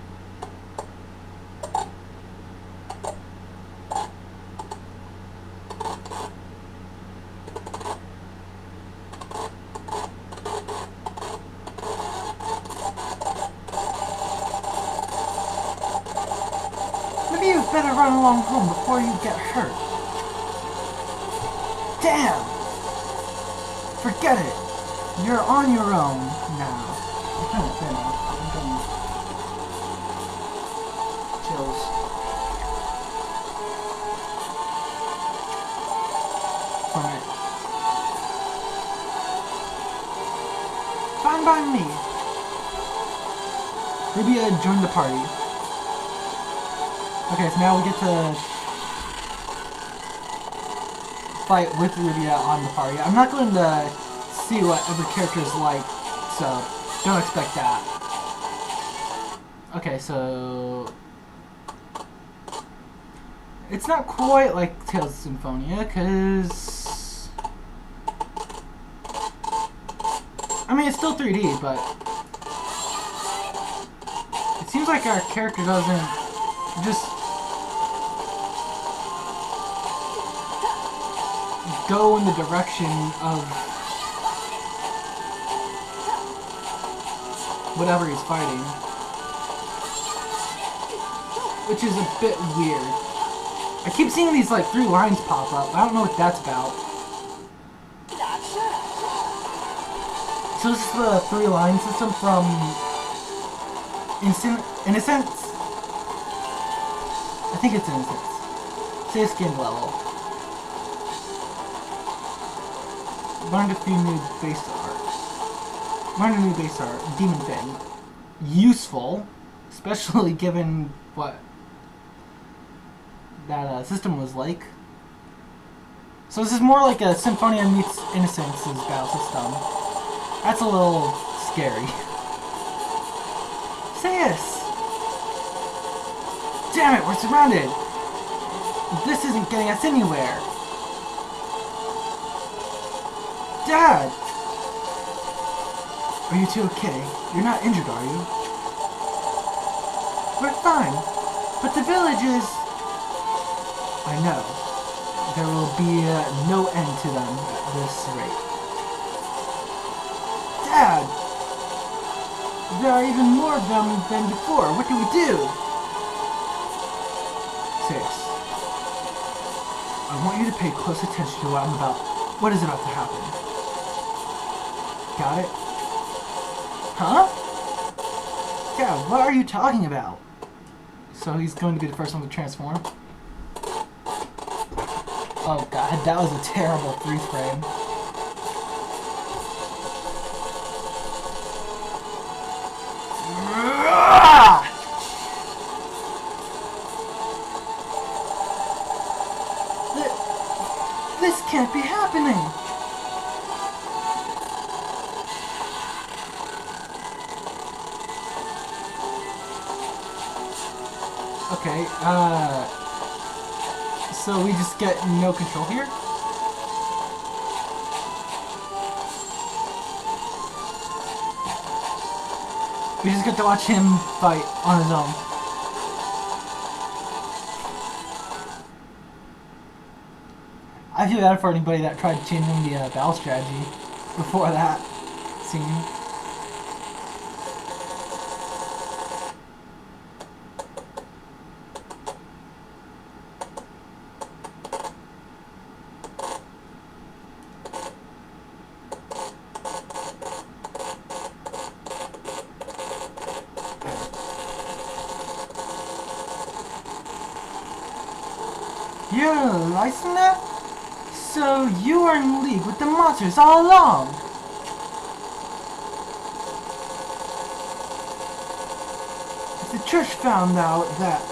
B: Maybe you'd better run along home before you get hurt. Damn! Forget it. You're on your own now. I'm kind of thin. I'm getting chills. From it. Fine by me. Rubia joined the party. Okay, so now we get to fight with Rubia on the party. I'm not going to see what every character is like, so don't expect that. Okay, so it's not quite like Tales of Symphonia, because I mean, it's still 3D, but it seems like our character doesn't just go in the direction of whatever he's fighting, which is a bit weird. I keep seeing these like 3 lines pop up. I don't know what that's about. So this is the 3-line system from Innocence? I think it's Innocence. Say skin level. Learned a few new base art. Learned a new base art. Demon Thing. Useful. Especially given what that system was like. So this is more like a Symphonia meets Innocence's battle system. That's a little scary. Caius! Damn it, we're surrounded! This isn't getting us anywhere. Dad! Are you two okay? You're not injured, are you? We're fine. But the village is... I know. There will be no end to them at this rate. Dad! There are even more of them than before. What do we do? Caius, I want you to pay close attention to what is about to happen. Got it? Huh? Yeah, what are you talking about? So he's going to be the first one to transform. Oh god, that was a terrible freeze frame. This can't be happening! Okay, so we just get no control here? We just get to watch him fight on his own. I feel bad for anybody that tried changing the battle strategy before that scene. You're a license? So you are in league with the monsters all along! The church found out that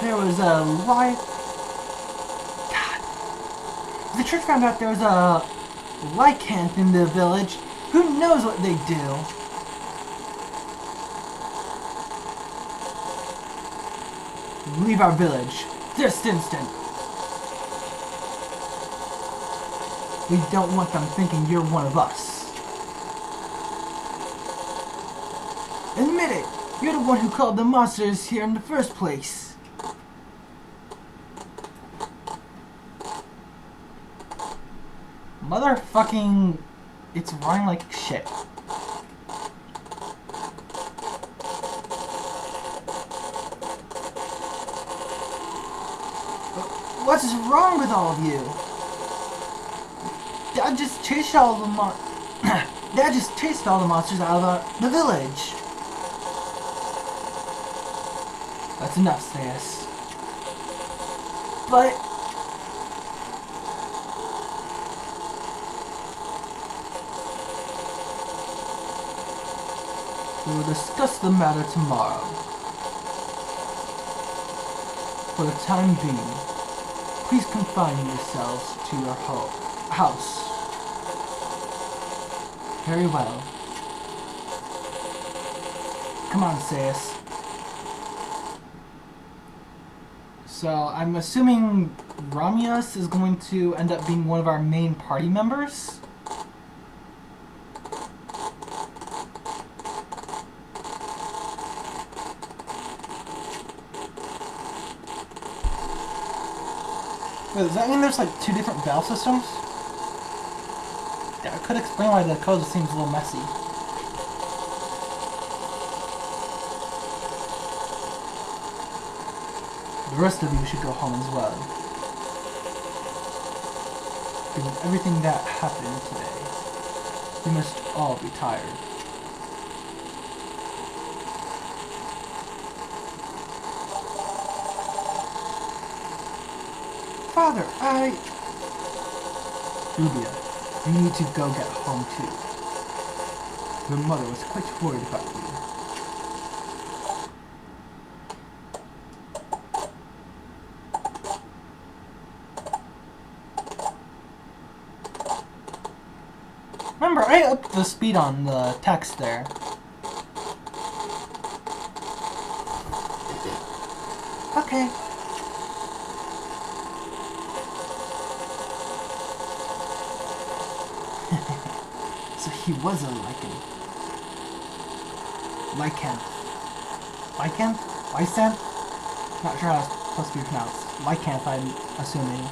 B: there was a The church found out there was a lycanth in the village. Who knows what they do? Leave our village this instant. We don't want them thinking you're one of us. Admit it! You're the one who called the monsters here in the first place. Motherfucking... It's running like shit. What's wrong with all of you? Dad just chased all the Dad just chased all the monsters out of the village. That's enough, Caius. But we will discuss the matter tomorrow. For the time being, please confine yourselves to your house. Very well. Come on, Caius. So, I'm assuming Romius is going to end up being one of our main party members? Wait, does that mean there's like two different battle systems? That could explain why the code seems a little messy. The rest of you should go home as well. Given everything that happened today, you must all be tired. Father, Rubia, you need to go get home too. Your mother was quite worried about you. Remember, I upped the speed on the text there. Okay. So he was a lycanth. Lycanth? Lycanth? Not sure how it's supposed to be pronounced. Lycanth, I'm assuming.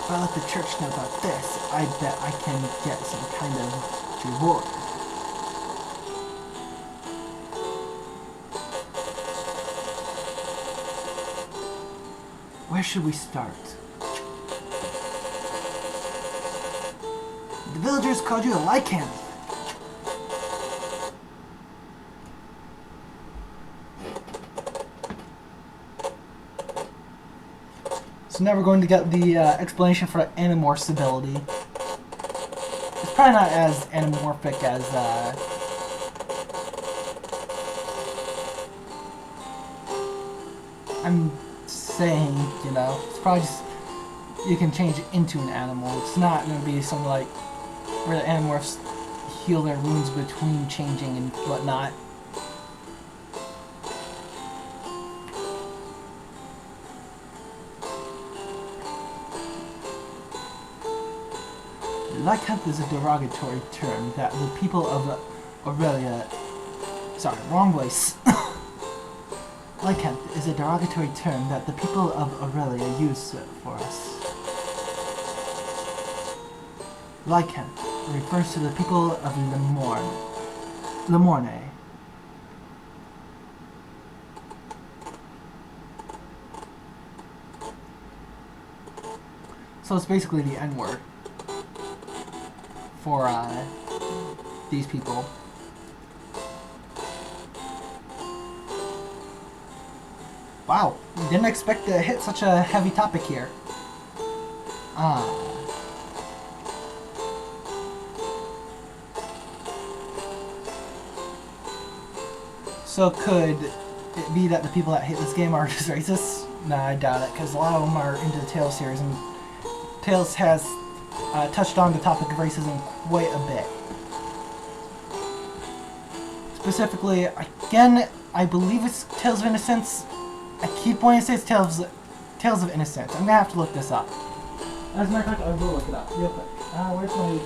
B: If I let the church know about this, I bet I can get some kind of reward. Where should we start? The villagers called you a lycanth. So now we're going to get the explanation for anamorphs ability. It's probably not as anamorphic as I'm saying, you know. It's probably just you can change it into an animal. It's not going to be something like where the anamorphs heal their wounds between changing and whatnot. Lycanth is a derogatory term that the people of Aurelia... Sorry, wrong voice. Lycanth is a derogatory term that the people of Aurelia use for us. Lycanth refers to the people of Lemorne. So it's basically the N-word for these people. Wow, didn't expect to hit such a heavy topic here. So could it be that the people that hate this game are just racist? Nah, I doubt it, because a lot of them are into the Tales series, and Tales has touched on the topic of racism quite a bit. Specifically, again, I believe it's Tales of Innocence. I keep wanting to say it's Tales of Innocence. I'm gonna have to look this up. As a matter of fact, I will look it up real quick. Where's my...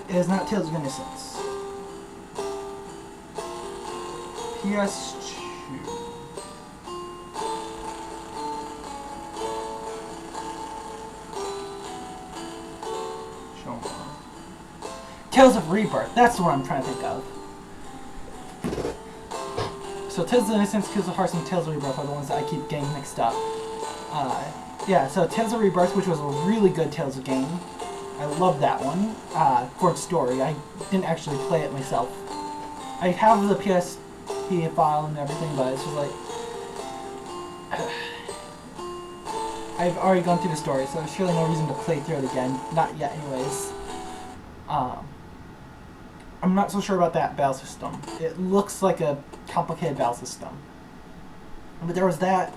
B: It is not Tales of Innocence. PS2. Show more. Tales of Rebirth. That's what I'm trying to think of. So Tales of Innocence, Tales of Hearts, and Tales of Rebirth are the ones that I keep getting mixed up. Yeah, so Tales of Rebirth, which was a really good Tales of game. I love that one for its story. I didn't actually play it myself. I have the PSP file and everything, but it's just like... I've already gone through the story, so there's really no reason to play through it again. Not yet, anyways. I'm not so sure about that battle system. It looks like a complicated battle system. But there was that...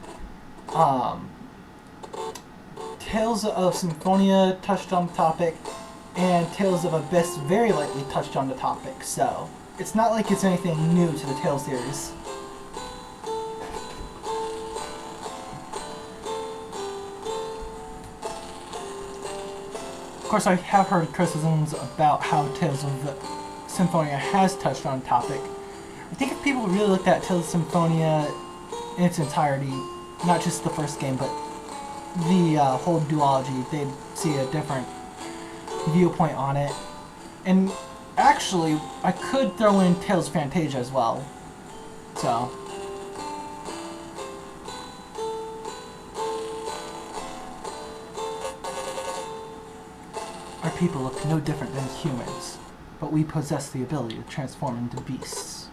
B: Tales of Symphonia touched on the topic, and Tales of Abyss very lightly touched on the topic, so it's not like it's anything new to the Tales series. Of course, I have heard criticisms about how Tales of Symphonia has touched on the topic. I think if people really looked at Tales of Symphonia in its entirety, not just the first game, but the whole duology, they'd see a different viewpoint on it. And actually, I could throw in Tales of Fantasia as well. So... Our people look no different than humans, but we possess the ability to transform into beasts.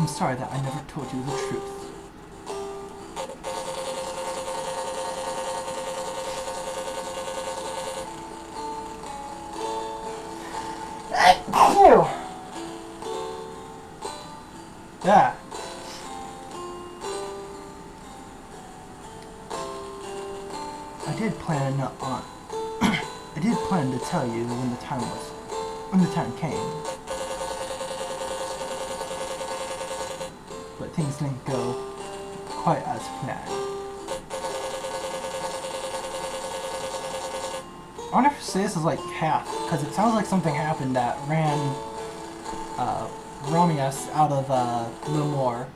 B: I'm sorry that I never told you the truth. Yeah. I did plan on. I did plan to tell you when the time came. But things didn't go quite as planned. I wonder if Caius is like half, because it sounds like something happened that ran Romius out of Lemore.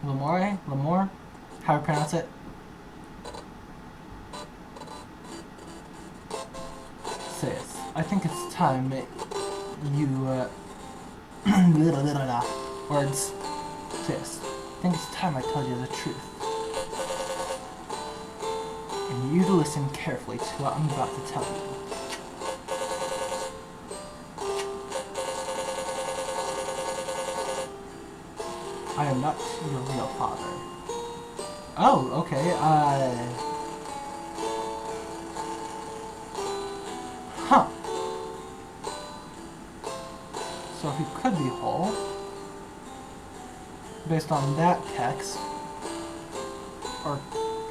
B: Lemore? How do you pronounce it? Caius, I think it's time you words. Caius, I think it's time I told you the truth. And you to listen carefully to what I'm about to tell you. I am not your real father. Oh, okay, huh. So he could be whole, based on that text, or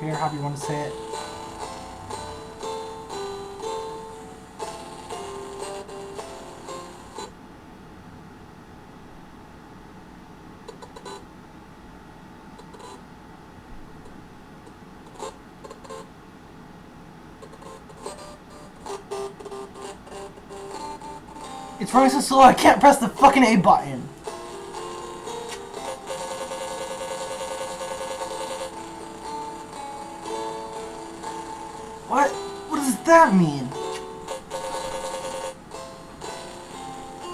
B: here, however you want to say it. It's running so slow I can't press the fucking A button. What? What does that mean?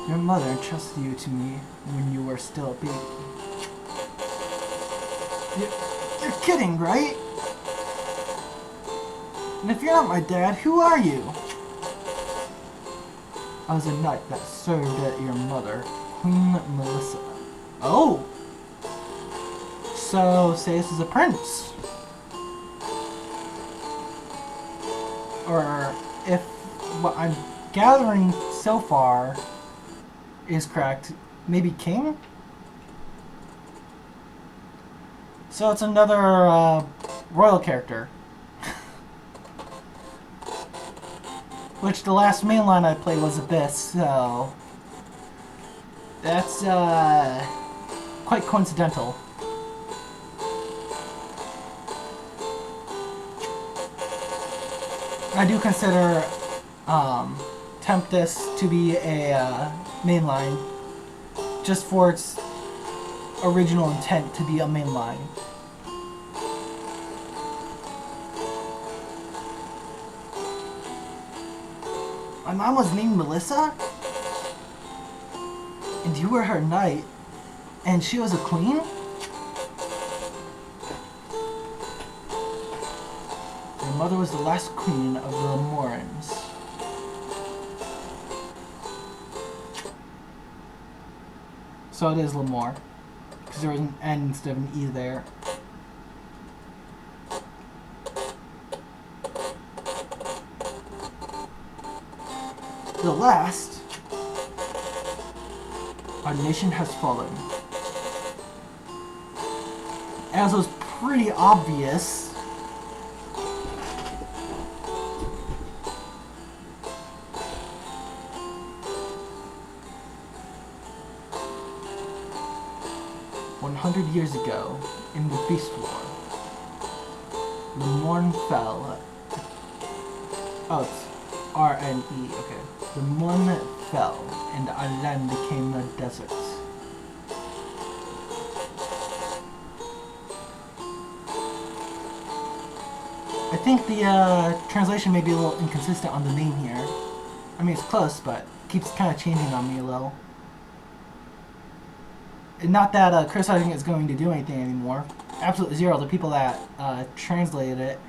B: Your mother entrusted you to me when you were still a baby. You're kidding, right? And if you're not my dad, who are you? I was a knight that served your mother, Queen Melissa. Oh! So, Caius is a prince. Or, if what I'm gathering so far is correct, maybe king? So it's another royal character. Which the last mainline I played was Abyss, so that's quite coincidental. I do consider Tempest to be a mainline, just for its original intent to be a mainline. My mom was named Melissa? And you were her knight? And she was a queen? Your mother was the last queen of the Lemorans. So it is Lemore. Because there was an N instead of an E there. The last, our nation has fallen. As was pretty obvious, years ago, in the Beast War, the morn fell. Oh, it's R-N-E, okay. The morn fell, and our land became a desert. I think the translation may be a little inconsistent on the name here. I mean, it's close, but it keeps kind of changing on me a little. Not that criticizing is going to do anything anymore. Absolutely zero. The people that translated it,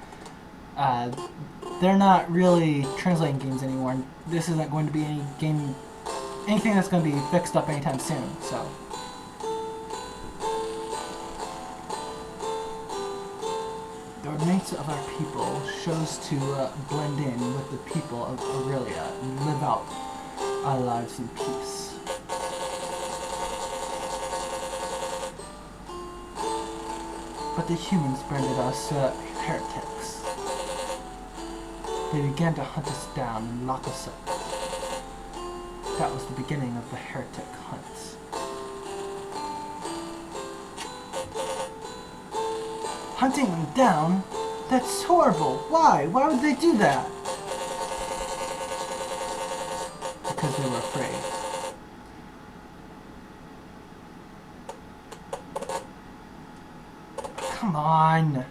B: they're not really translating games anymore. This isn't going to be any game anything that's going to be fixed up anytime soon, so. The remains of our people chose to blend in with the people of Aurelia and live out our lives in peace. But the humans branded us heretics. They began to hunt us down and lock us up. That was the beginning of the heretic hunts. Hunting them down? That's horrible. Why? Why would they do that? Because they were afraid. Come on.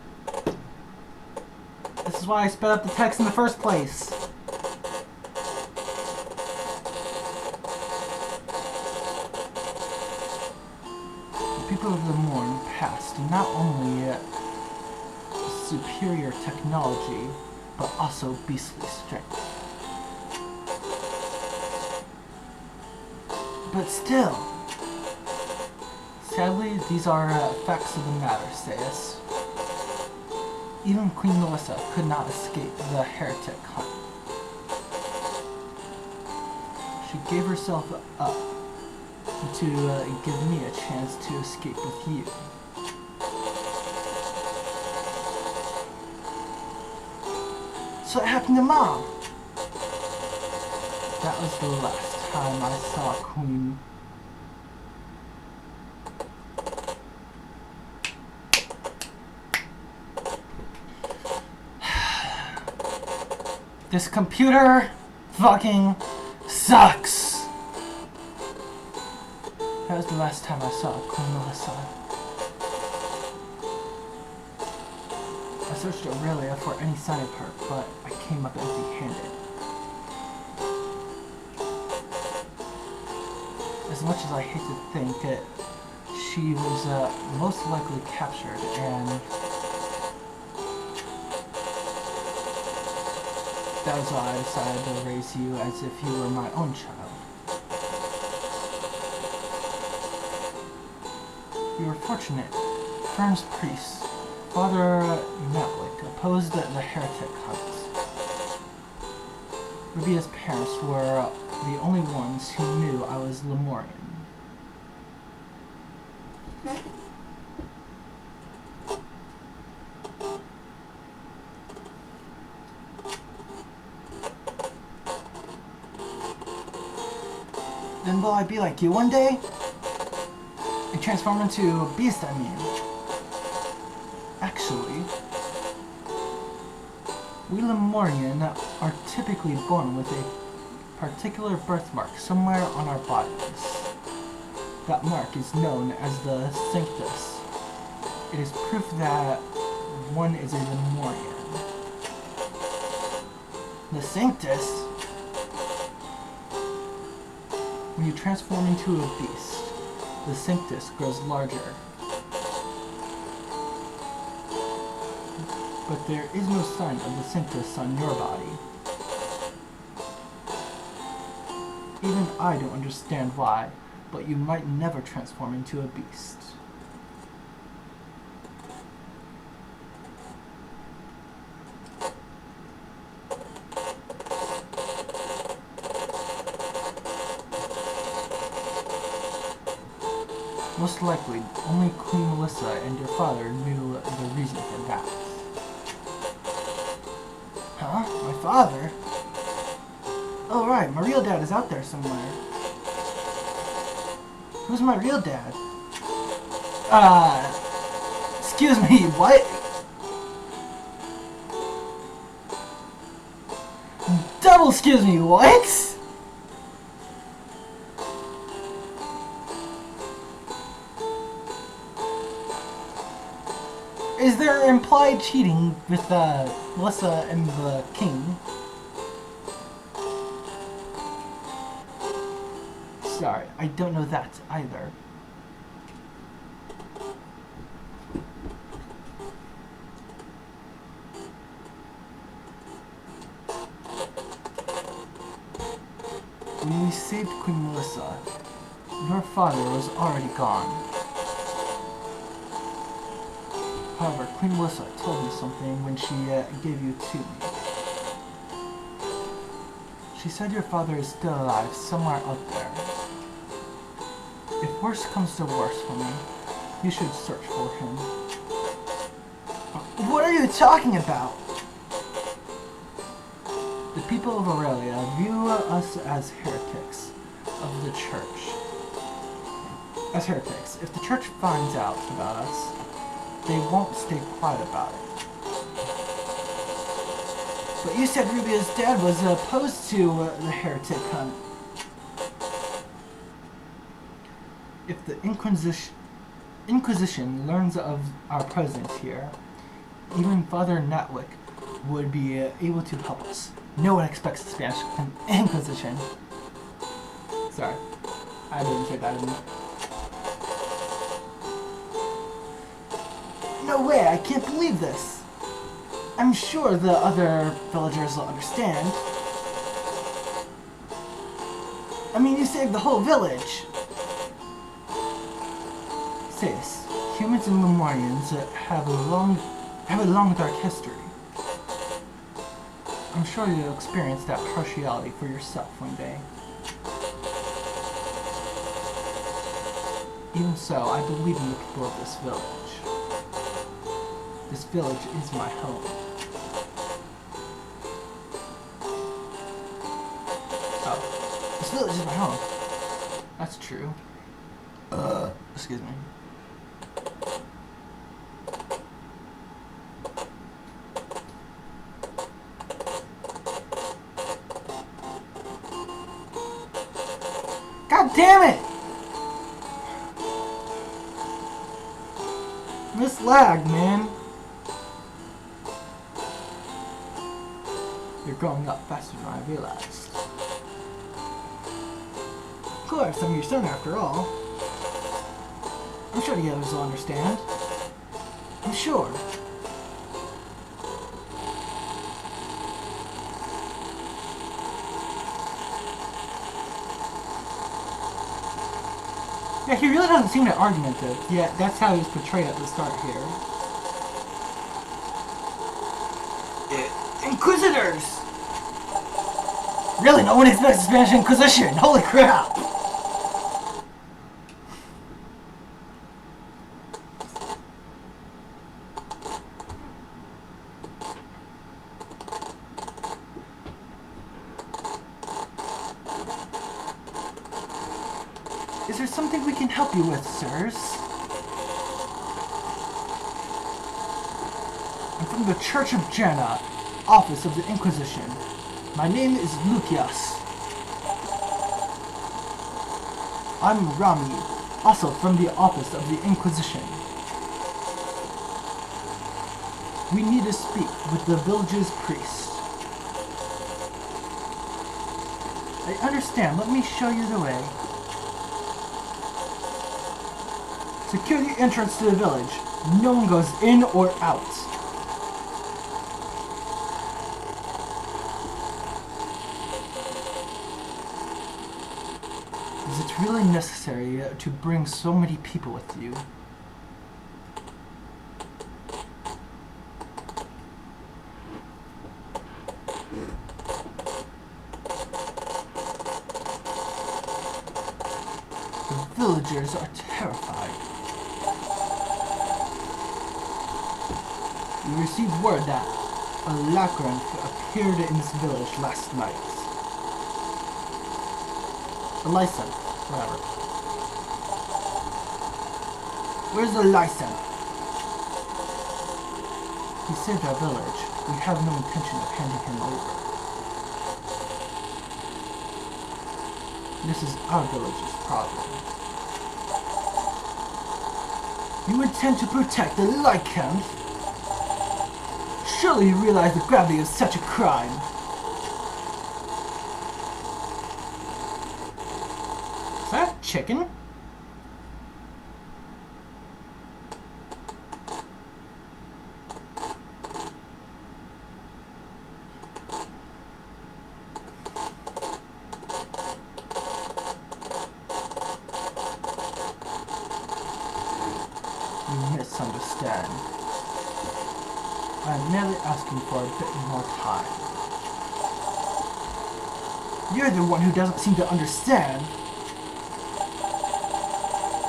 B: This is why I sped up the text in the first place. The people of the Morn passed not only superior technology, but also beastly strength. But still, sadly, these are facts of the matter, caius. Even Queen Melissa could not escape the heretic hunt. She gave herself up to give me a chance to escape with you. So what happened to Mom? That was the last time I saw Queen. This computer fucking sucks. That was the last time I saw Queen Melissa. I searched Aurelia for any sign of her, but I came up empty-handed. As much as I hate to think it, she was most likely captured, and that was why I decided to raise you as if you were my own child. You were fortunate. Fern's priest, Father Matlick, opposed the heretic hunts. Rubia's parents were the only ones who knew I was Lemurian. Then will I be like you one day? And transform into a beast, I mean. Actually, we Lemurian are typically born with a particular birthmark somewhere on our bodies. That mark is known as the sanctus. It is proof that one is a Lemurian. The sanctus? When you transform into a beast, the sanctus grows larger. But there is no sign of the sanctus on your body. Even I don't understand why, but you might never transform into a beast. Most likely, only Queen Melissa and your father knew the reason for that. Huh? My father? Oh right, my real dad is out there somewhere. Who's my real dad? Excuse me, what? Double excuse me, what? Is there implied cheating with Melissa and the king? Sorry, I don't know that either. When we saved Queen Melissa, your father was already gone. However, Queen Melissa told me something when she gave you to me. She said your father is still alive somewhere out there. If worse comes to worse for me, you should search for him. What are you talking about? The people of Aurelia view us as heretics of the church. As heretics. If the church finds out about us, they won't stay quiet about it. But you said Rubia's dad was opposed to the heretic hunt. If the Inquisition learns of our presence here, even Father Natwick would be able to help us. No one expects the Spanish Inquisition. Sorry, I didn't say that. No way, I can't believe this. I'm sure the other villagers will understand. I mean, you saved the whole village. Say this, humans and Lemurians have a long dark history. I'm sure you'll experience that partiality for yourself one day. Even so, I believe in the people of this village. This village is my home. Oh, this village is my home. That's true. Excuse me. God damn it! This lag, man. You're growing up faster than I realized. Of course, I'm your son after all. I'm sure the others will understand. I'm sure. Yeah, he really doesn't seem to argumentative. Yeah, that's how he's portrayed at the start here. Inquisitors! Really, no one expects the Spanish Inquisition! Holy crap! Is there something we can help you with, sirs? I'm from the Church of Janna, Office of the Inquisition. My name is Lucius. I'm Rami, also from the Office of the Inquisition. We need to speak with the village's priest. I understand. Let me show you the way. Secure the entrance to the village. No one goes in or out. Is it really necessary to bring so many people with you? The villagers are terrified. We received word that a lycanth appeared in this village last night. A lycanth, whatever. Where's the lycanth? He saved our village. We have no intention of handing him over. This is our village's problem. You intend to protect the lycanth? Surely you realize the gravity of such a crime. Is that chicken? I'm merely asking for a bit more time. You're the one who doesn't seem to understand.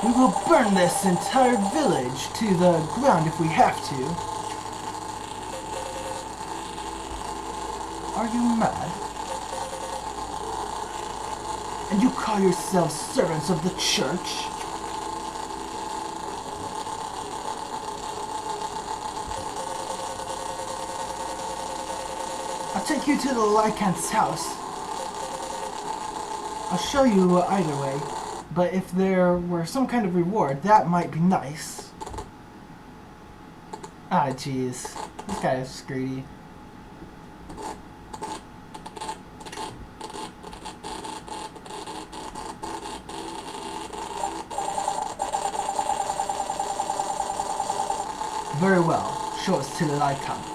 B: We will burn this entire village to the ground if we have to. Are you mad? And you call yourselves servants of the church? I'll take you to the lycanth's house. I'll show you either way, but if there were some kind of reward, that might be nice. Ah, jeez. This guy is greedy. Very well. Show us to the lycanth.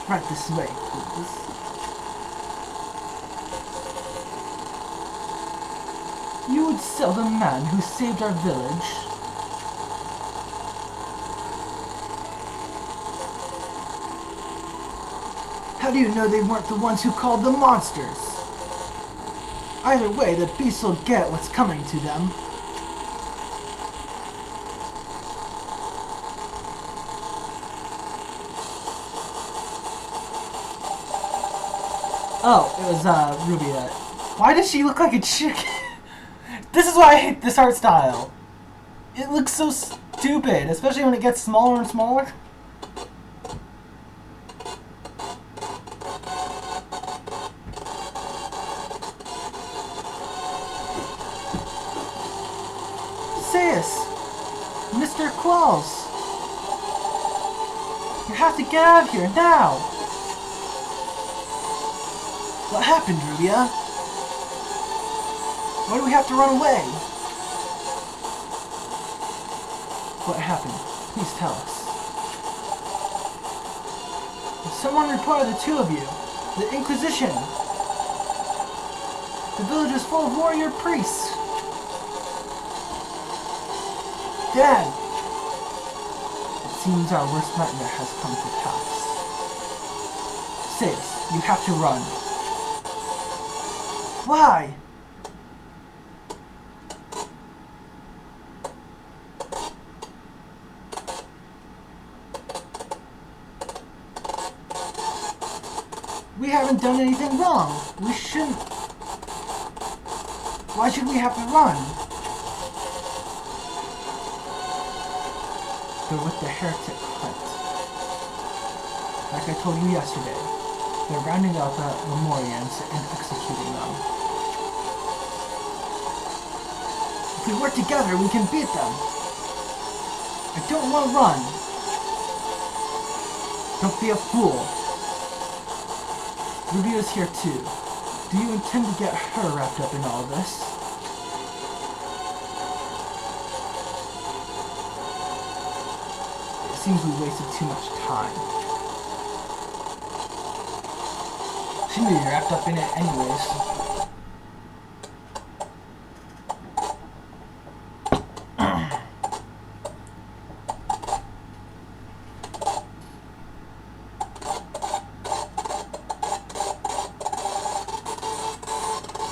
B: Right this way, please. You would sell the man who saved our village? How do you know they weren't the ones who called the monsters? Either way, the beasts will get what's coming to them. Oh, it was, Rubia. Why does she look like a chicken? This is why I hate this art style. It looks so stupid, especially when it gets smaller and smaller. Caius! Mr. Qualls! You have to get out of here, now! What happened, Rubia? Why do we have to run away? What happened? Please tell us. Someone reported the two of you. The Inquisition. The village is full of warrior priests. Dad! It seems our worst nightmare has come to pass. Caius, you have to run. Why? We haven't done anything wrong. We shouldn't. Why should we have to run? They're with the heretic hunt. Like I told you yesterday, they're rounding up the Lemurians and executing them. If we work together, we can beat them. I don't want to run. Don't be a fool. Rubia's here too. Do you intend to get her wrapped up in all this? It seems we wasted too much time. She may be wrapped up in it anyways.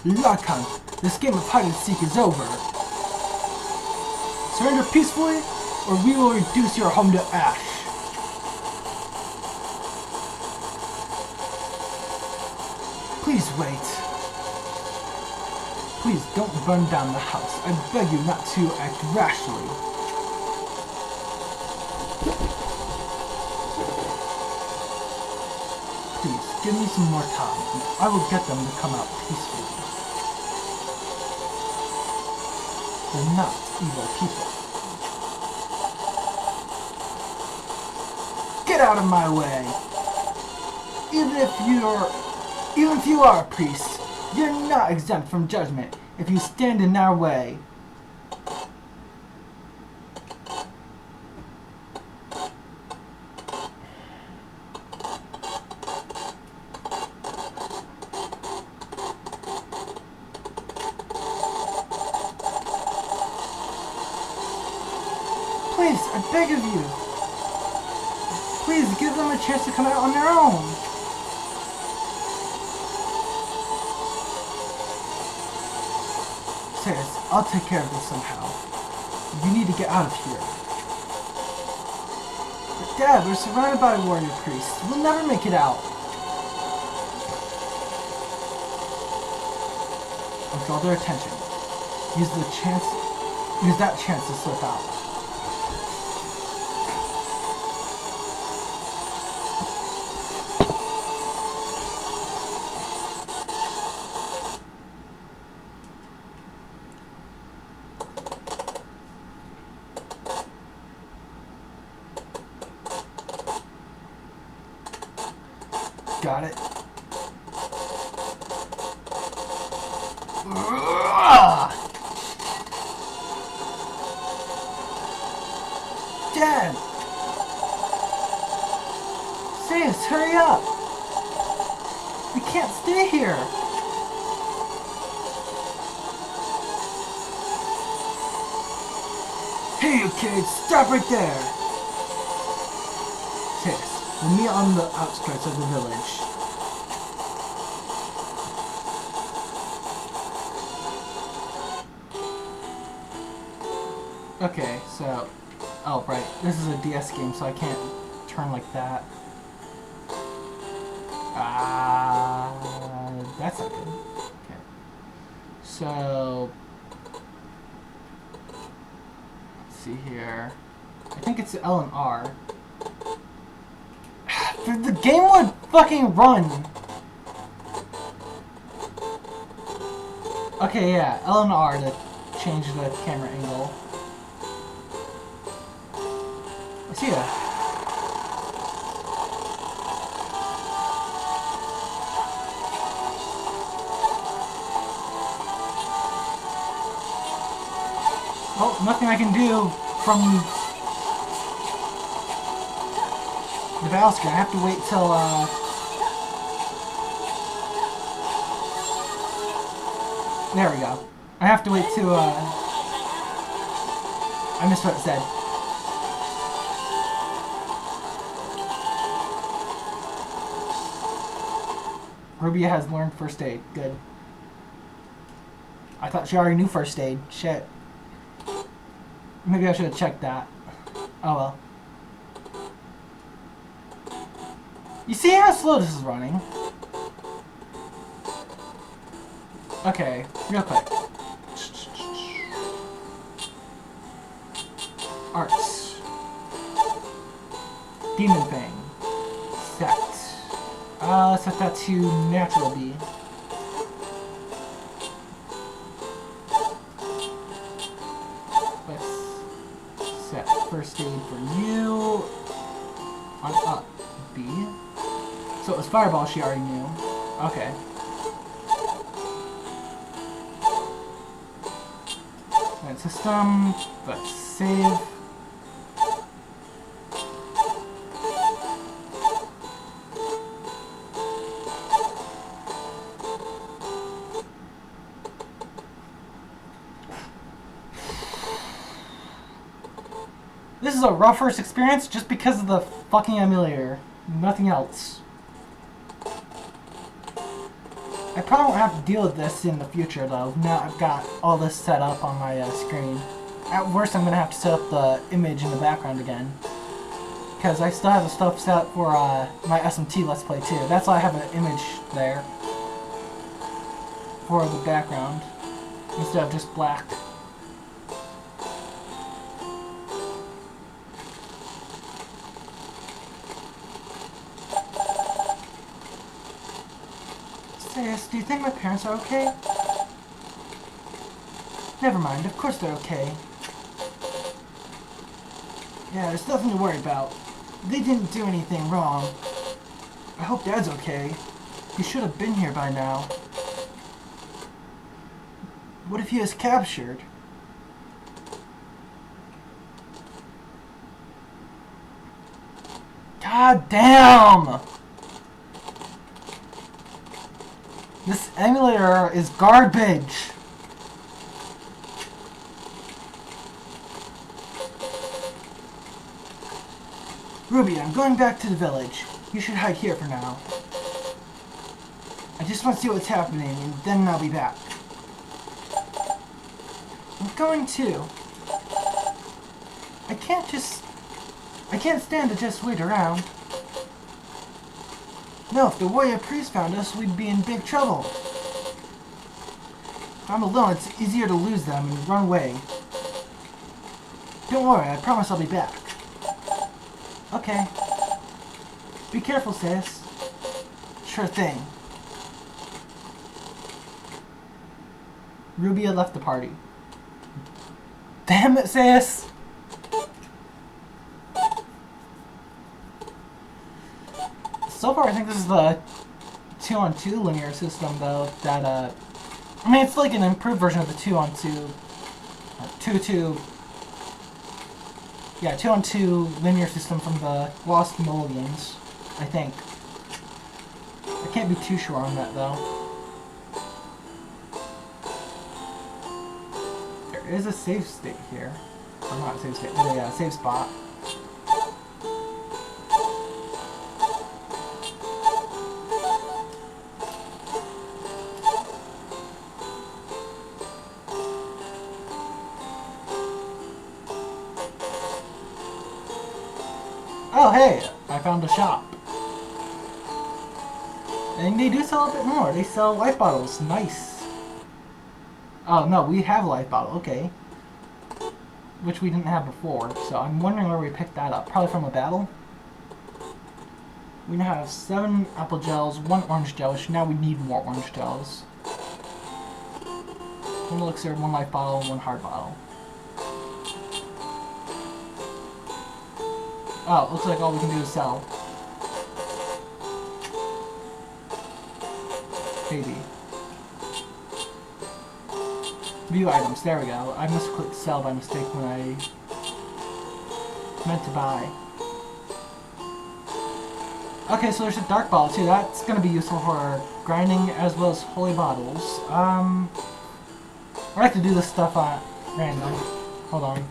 B: Lycanth, this game of hide-and-seek is over. Surrender peacefully, or we will reduce your home to ash. Please wait. Please don't burn down the house. I beg you not to act rashly. Please, give me some more time, and I will get them to come out peacefully. They're not evil people. Get out of my way! Even if you are a priest, you're not exempt from judgment if you stand in our way. Please, I beg of you. Please give them a chance to come out on their own. Serious, I'll take care of this somehow. You need to get out of here. But Dad, we're surrounded by warrior priests. We'll never make it out. I'll draw their attention. Use that chance to slip out. Got it. Dad! Sis, hurry up! We can't stay here! Hey, you kids! Stop right there! Sis, we'll meet on the outskirts of the village. Okay, so... Oh, right. This is a DS game, so I can't turn like that. That's not good. Okay. So... Let's see here. I think it's L and R. The game would fucking run! Okay, yeah. L and R to change the camera angle. See ya. Well, nothing I can do from the battle screen. I have to wait till, there we go. I have to wait till, I missed what it said. Rubia has learned first aid. Good. I thought she already knew first aid. Shit. Maybe I should have checked that. Oh well. You see how slow this is running? Okay, real quick. Arts. Demon Fang. Set. Set that to natural B. Let's set first aid for you on up B. So it was fireball she already knew. Okay. And system, let's save. This is a rough first experience just because of the fucking emulator. Nothing else. I probably won't have to deal with this in the future though. Now I've got all this set up on my screen. At worst I'm going to have to set up the image in the background again. Because I still have the stuff set up for my SMT Let's Play too. That's why I have an image there. For the background. Instead of just black. Do you think my parents are okay? Never mind, of course they're okay. Yeah, there's nothing to worry about. They didn't do anything wrong. I hope Dad's okay. He should have been here by now. What if he was captured? God damn! This emulator is garbage. Rubia, I'm going back to the village. You should hide here for now. I just want to see what's happening, and then I'll be back. I'm going too. I can't stand to just wait around. No, if the warrior priest found us, we'd be in big trouble. If I'm alone, it's easier to lose them and run away. Don't worry, I promise I'll be back. Okay. Be careful, sis. Sure thing. Rubia left the party. Damn it, sis! So far, I think this is the 2-on-2 linear system, though, that, I mean, it's like an improved version of the 2-on-2, 2-2, yeah, 2-on-2 linear system from the Lost Mulligans, I think. I can't be too sure on that, though. There is a save state here. Or not a save state, but a save spot. Oh hey, I found a shop. And they do sell a bit more. They sell life bottles. Nice. Oh no, we have a life bottle. Okay. Which we didn't have before. So I'm wondering where we picked that up. Probably from a battle. We now have 7 apple gels, 1 orange gel, which now we need more orange gels. 1 elixir, 1 life bottle, 1 hard bottle. Oh, it looks like all we can do is sell. Maybe. View items, there we go. I must click sell by mistake when I meant to buy. Okay, so there's a dark bottle too. That's gonna be useful for grinding as well as holy bottles. I like to do this stuff on random. Hold on.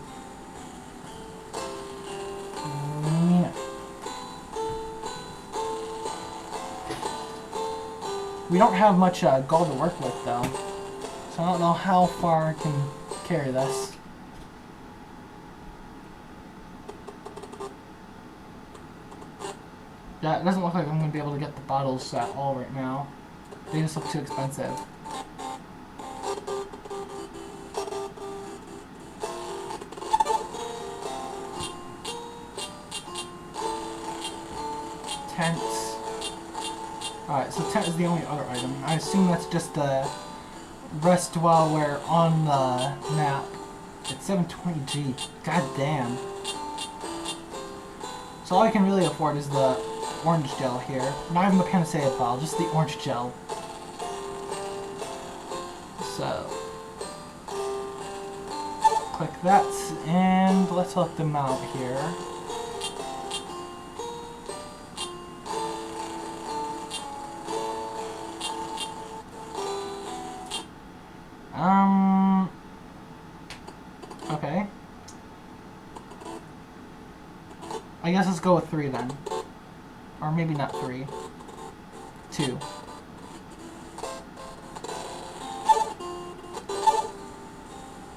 B: We don't have much gold to work with, though, so I don't know how far I can carry this. Yeah, it doesn't look like I'm going to be able to get the bottles at all right now. They just look too expensive. Tent. Alright, so tent is the only other item. I assume that's just the rest while we're on the map. It's 720G. God damn. So all I can really afford is the orange gel here. Not even the panacea bottle, just the orange gel. So click that, and let's hook them out here. Okay. I guess let's go with 3 then. Or maybe not 3. 2.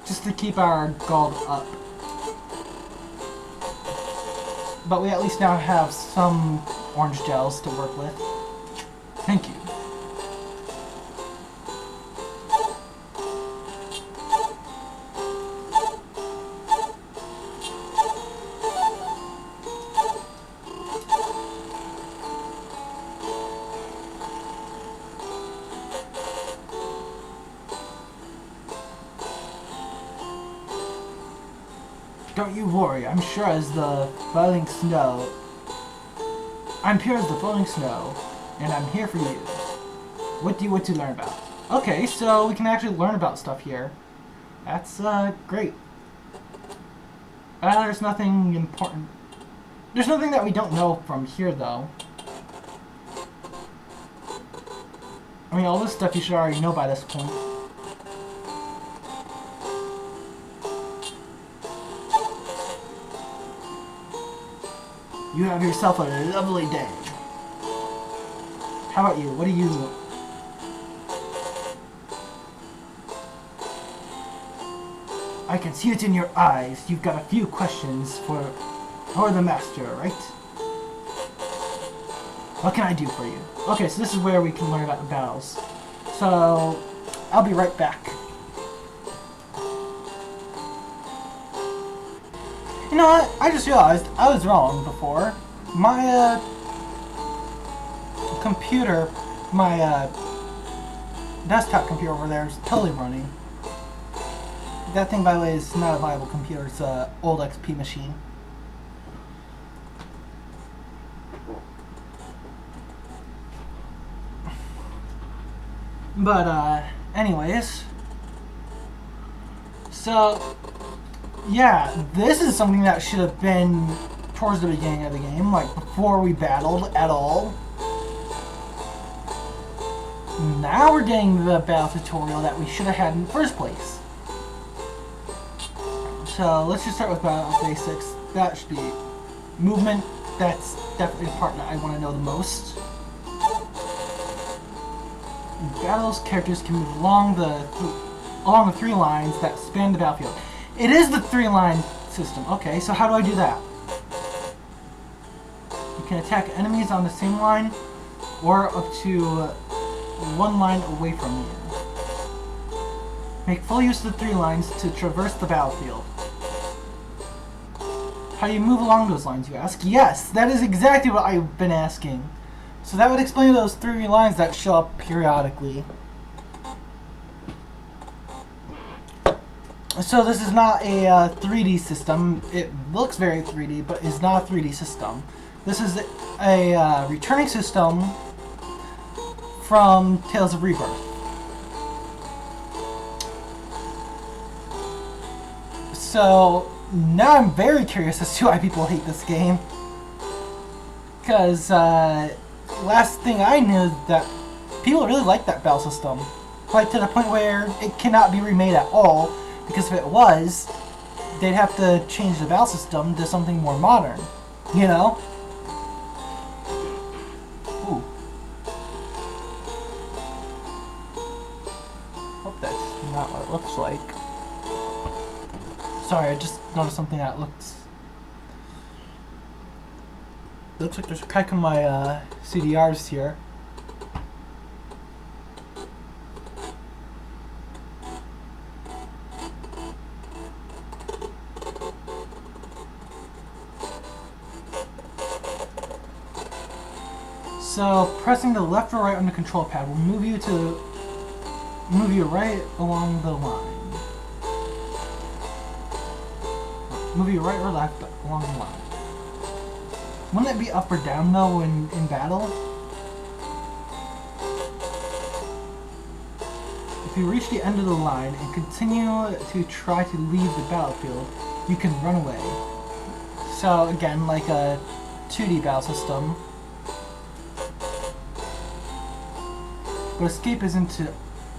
B: Just to keep our gold up. But we at least now have some orange gels to work with. Thank you. Don't you worry, I'm sure as the falling snow. I'm pure as the falling snow, and I'm here for you. What do you want to learn about? Okay, so we can actually learn about stuff here. That's, great. There's nothing important. There's nothing that we don't know from here, though. I mean, all this stuff you should already know by this point. You have yourself a lovely day. How about you? What do you... I can see it in your eyes. You've got a few questions for the master, right? What can I do for you? Okay, so this is where we can learn about the battles. So, I'll be right back. You know what? I just realized I was wrong before. My, computer, my, desktop computer over there is totally running. That thing, by the way, is not a viable computer. It's an old XP machine. But, anyways. So, yeah, this is something that should have been towards the beginning of the game, like before we battled at all. Now we're getting the battle tutorial that we should have had in the first place. So let's just start with battle basics. That should be movement. That's definitely the part that I want to know the most. In battles, characters can move along the three lines that span the battlefield. It is the three-line system. Okay, so how do I do that? You can attack enemies on the same line or up to one line away from you. Make full use of the three lines to traverse the battlefield. How do you move along those lines, you ask? Yes, that is exactly what I've been asking. So that would explain those three lines that show up periodically. So this is not a 3D system. It looks very 3D, but it's not a 3D system. This is a returning system from Tales of Rebirth. So now I'm very curious as to why people hate this game. Because last thing I knew that people really like that battle system. Like to the point where it cannot be remade at all. Because if it was, they'd have to change the battle system to something more modern. You know? Ooh. Hope that's not what it looks like. Sorry, I just noticed something that looks... It looks like there's a crack in my CDRs here. So pressing the left or right on the control pad will move you right along the line. Move you right or left along the line. Wouldn't it be up or down though in battle? If you reach the end of the line and continue to try to leave the battlefield, you can run away. So again, like a 2D battle system. But escape isn't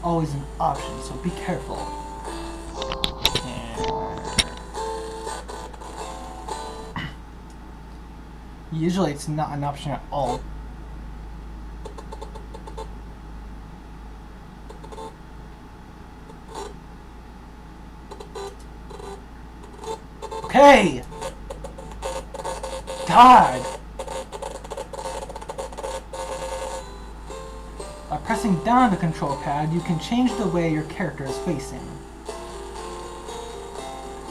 B: always an option, so be careful. Usually it's not an option at all. Okay! God! By pressing down the control pad, you can change the way your character is facing.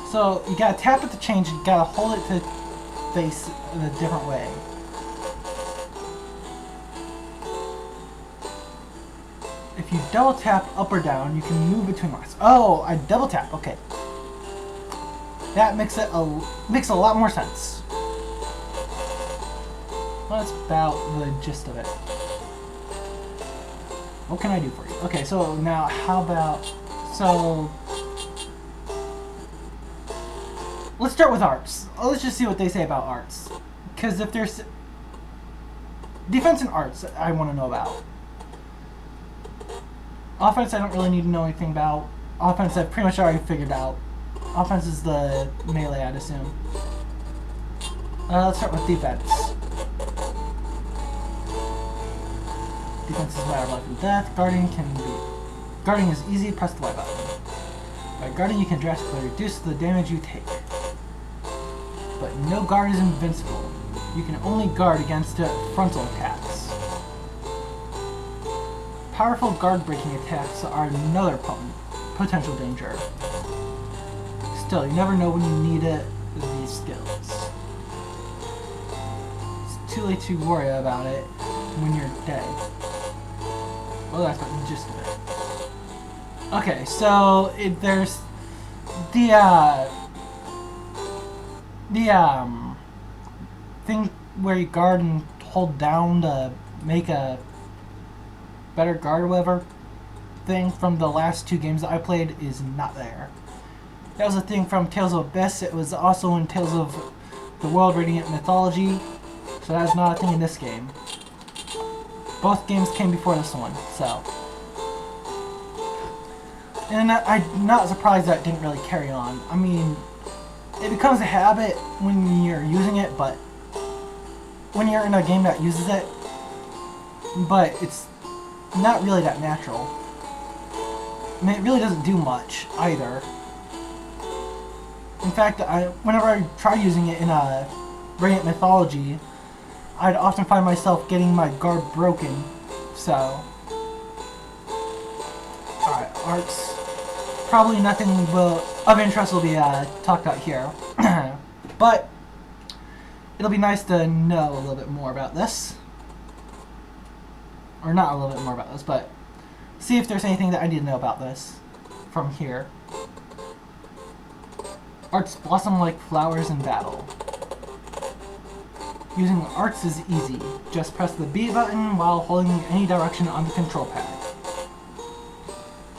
B: So you gotta tap it to change, you gotta hold it to face in a different way. If you double tap up or down, you can move between lines. Oh, I double tap, okay. That makes a lot more sense. Well, that's about the gist of it. What can I do for you? Okay, so now how about... So... Let's start with arts. Let's just see what they say about arts. Because if there's... Defense and arts, I want to know about. Offense, I don't really need to know anything about. Offense, I've pretty much already figured out. Offense is the melee, I'd assume. Let's start with defense. Defense is a matter of life and death. Guarding is easy, press the Y button. By guarding you can drastically reduce the damage you take. But no guard is invincible. You can only guard against frontal attacks. Powerful guard breaking attacks are another potential danger. Still, you never know when you need these skills. It's too late to worry about it when you're dead. Well, that's what the gist of it. Okay, so there's the thing where you guard and hold down to make a better guard or whatever thing from the last 2 games that I played is not there. That was a thing from Tales of Abyss. It was also in Tales of the World Radiant Mythology, so that's not a thing in this game. Both games came before this one, so. And I'm not surprised that it didn't really carry on. I mean, it becomes a habit when you're using it, but when you're in a game that uses it, but it's not really that natural. I mean, it really doesn't do much either. In fact, whenever I try using it in a Radiant Mythology, I'd often find myself getting my guard broken, so. Alright, arts. Probably nothing of interest will be talked about here. But it'll be nice to know a little bit more about this. Or not a little bit more about this, but see if there's anything that I need to know about this from here. Arts blossom like flowers in battle. Using arts is easy. Just press the B button while holding any direction on the control pad.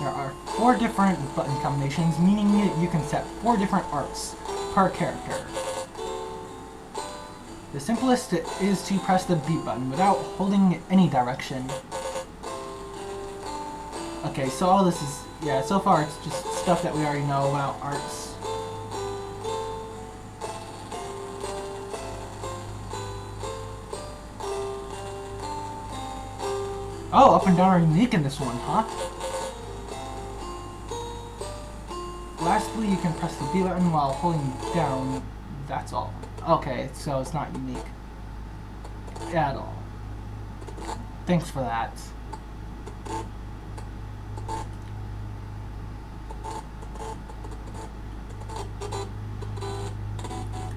B: There are 4 different button combinations, meaning you can set 4 different arts per character. The simplest is to press the B button without holding any direction. Okay, so all this is, yeah, so far it's just stuff that we already know about arts. Oh, up and down are unique in this one, huh? Lastly, you can press the B button while holding down, that's all. Okay, so it's not unique at all. Thanks for that.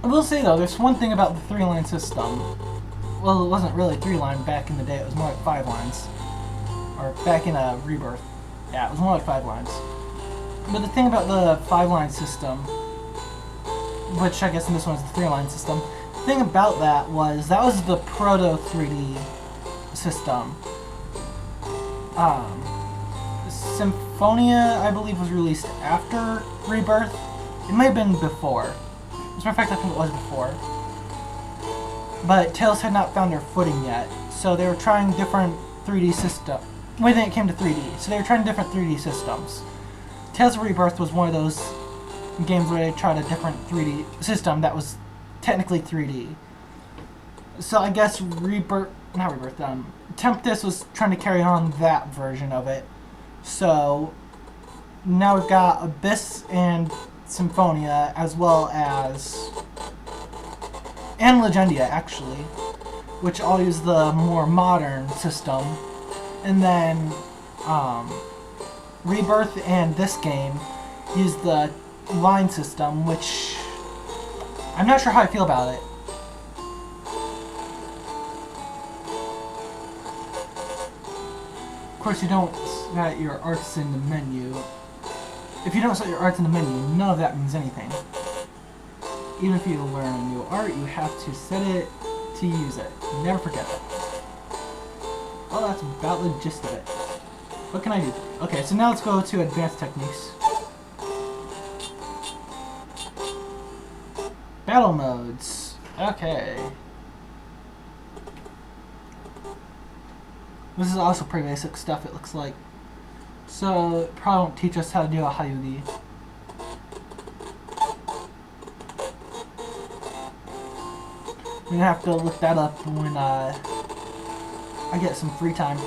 B: I will say though, there's one thing about the 3-line system. Well, it wasn't really 3-line back in the day, it was more like 5 lines. Or back in a Rebirth. Yeah, it was more like 5 lines. But the thing about the 5-line system, which I guess in this one's the 3-line system, the thing about that was the proto 3D system. Symphonia, I believe, was released after Rebirth. It may have been before. As a matter of fact, I think it was before. But Tales had not found their footing yet, so they were trying different 3D systems. When it came to 3D, so they were trying different 3D systems. Tales of Rebirth was one of those games where they tried a different 3D system that was technically 3D. So I guess Tempest was trying to carry on that version of it. So now we've got Abyss and Symphonia, as well as and Legendia actually, which all use the more modern system. And then Rebirth and this game use the line system, which I'm not sure how I feel about it. Of course, you don't set your arts in the menu. If you don't set your arts in the menu, none of that means anything. Even if you learn a new art, you have to set it to use it. Never forget that. Well, that's about the gist of it. What can I do? Okay, so now let's go to advanced techniques. Battle modes. Okay. This is also pretty basic stuff, it looks like. So, it probably won't teach us how to do a Hyugi. I'm gonna have to look that up when I get some free time.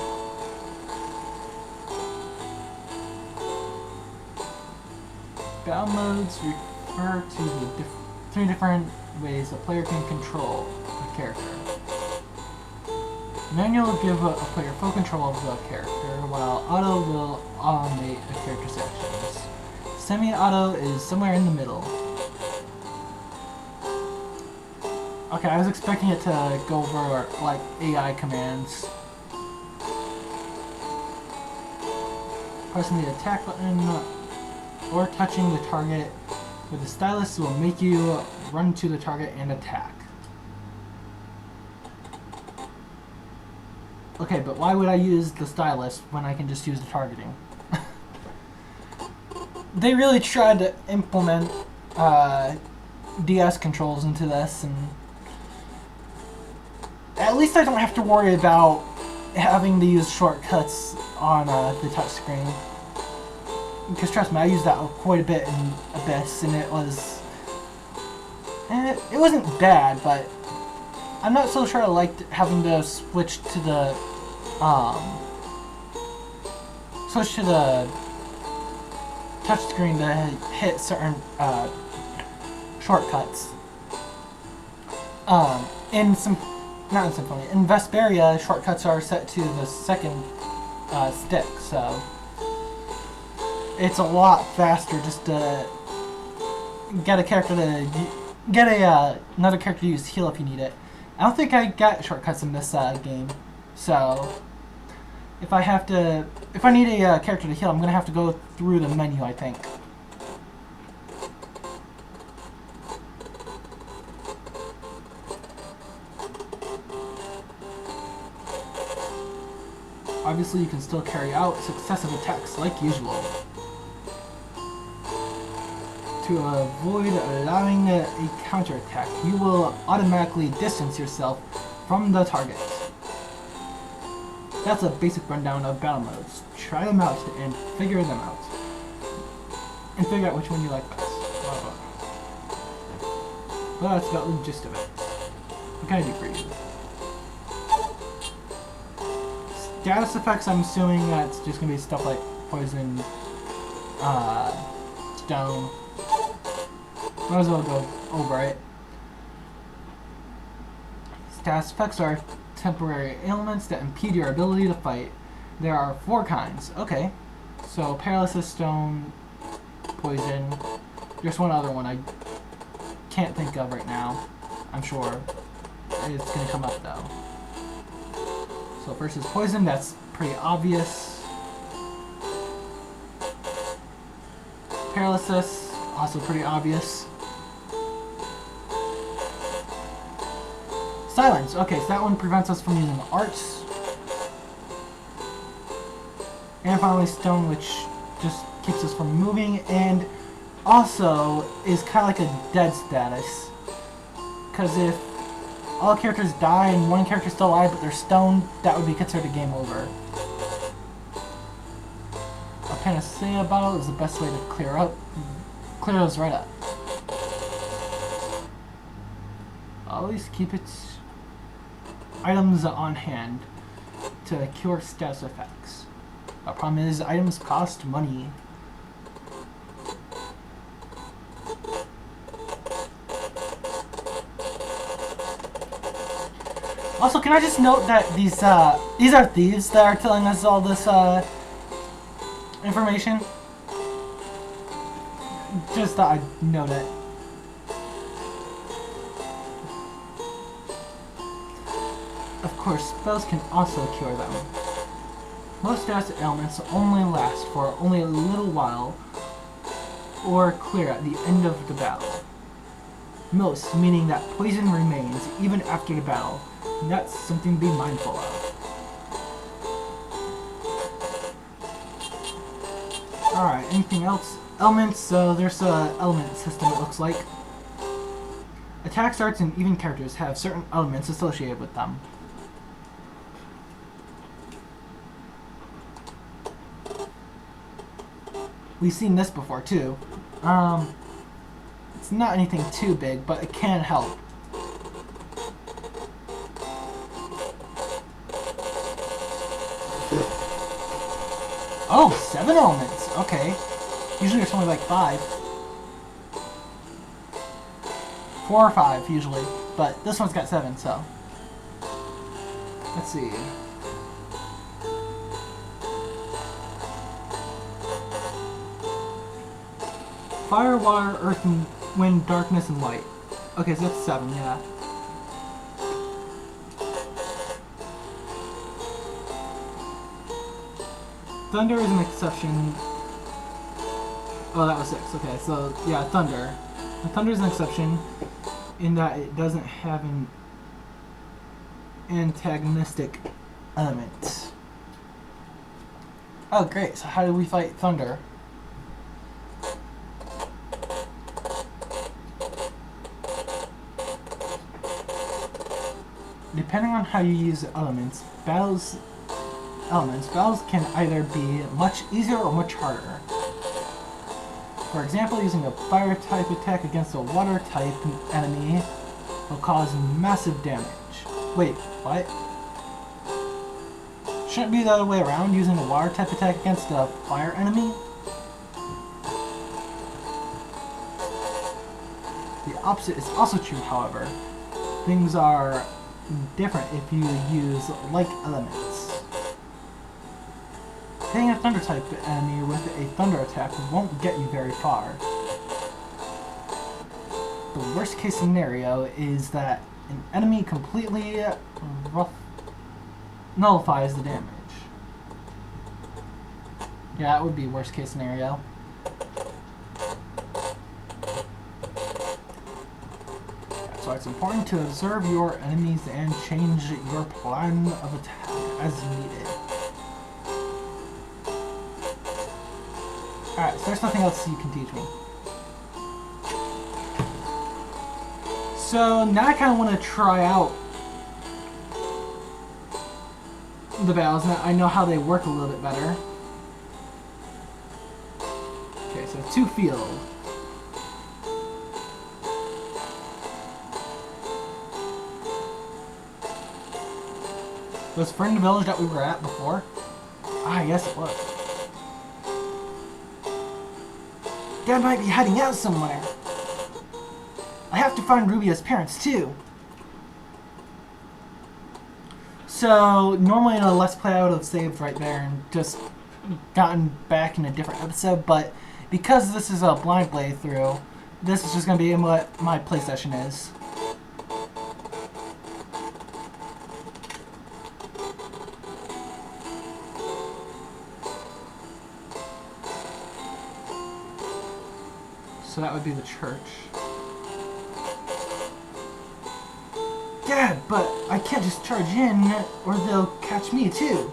B: Battle modes refer to the three different ways a player can control a character. Manual will give a player full control of the character, while auto will automate a character's actions. Semi-auto is somewhere in the middle. Okay, I was expecting it to go over like AI commands. Pressing the attack button or touching the target with the stylus will make you run to the target and attack. Okay, but why would I use the stylus when I can just use the targeting? They really tried to implement DS controls into this, and at least I don't have to worry about having to use shortcuts on the touchscreen. Because trust me, I used that quite a bit in Abyss, and it wasn't bad, but I'm not so sure I liked having to switch to the touchscreen to hit certain shortcuts. In Vesperia, shortcuts are set to the second stick, so it's a lot faster just to get a character to get another character to use heal if you need it. I don't think I got shortcuts in this game, so if I need a character to heal, I'm gonna have to go through the menu, I think. Obviously, you can still carry out successive attacks like usual. To avoid allowing a counterattack, you will automatically distance yourself from the target. That's a basic rundown of battle modes. Try them out and figure them out. And figure out which one you like best. Well, that's about the gist of it. What can I do for you? Status effects, I'm assuming that's just gonna be stuff like poison, stone. Might as well go over it. Status effects are temporary ailments that impede your ability to fight. There are 4 kinds. Okay. So paralysis, stone, poison. There's one other one I can't think of right now. I'm sure it's gonna come up though. So first is poison, that's pretty obvious. Paralysis, also pretty obvious. Silence, okay, so that one prevents us from using arts. And finally stone, which just keeps us from moving, and also is kind of like a dead status. Because if all characters die and one character's still alive but they're stoned, that would be considered a game over. A panacea bottle is the best way to clear those right up. Always keep its items on hand to cure status effects. The problem is items cost money. Also, can I just note that these are thieves that are telling us all this information? Just thought I'd note it. Of course, spells can also cure them. Most status ailments only last for only a little while or clear at the end of the battle. Most, meaning that poison remains even after the battle. And that's something to be mindful of. Alright, anything else? Elements, so there's an element system, it looks like. Attacks, arts, and even characters have certain elements associated with them. We've seen this before too. It's not anything too big, but it can help. Oh, 7 elements. Okay. Usually there's only like 5. 4 or 5 usually, but this one's got 7, so. Let's see. Fire, water, earth, and wind, darkness, and light. Okay, so that's 7, yeah. Thunder is an exception. Oh, that was 6. Okay, so yeah, thunder. Thunder is an exception in that it doesn't have an antagonistic element. Oh, great. So how do we fight thunder? Depending on how you use the elements, battles can either be much easier or much harder. For example, using a fire type attack against a water type enemy will cause massive damage. Wait, what? Shouldn't it be the other way around, using a water type attack against a fire enemy? The opposite is also true, however. Things are different if you use like elements. Hitting a thunder type enemy with a thunder attack won't get you very far. The worst case scenario is that an enemy completely nullifies the damage. Yeah, that would be worst case scenario. So it's important to observe your enemies and change your plan of attack as needed. Alright, so there's nothing else you can teach me. So now I kind of want to try out the battles. Now I know how they work a little bit better. Okay, so 2 field. Was Friend Village that we were at before? Ah, yes it was. Dad might be heading out somewhere. I have to find Rubia's parents too. So normally in a Let's Play I would have saved right there and just gotten back in a different episode, but because this is a blind playthrough, this is just going to be what my play session is. So that would be the church. Dad, but I can't just charge in, or they'll catch me too.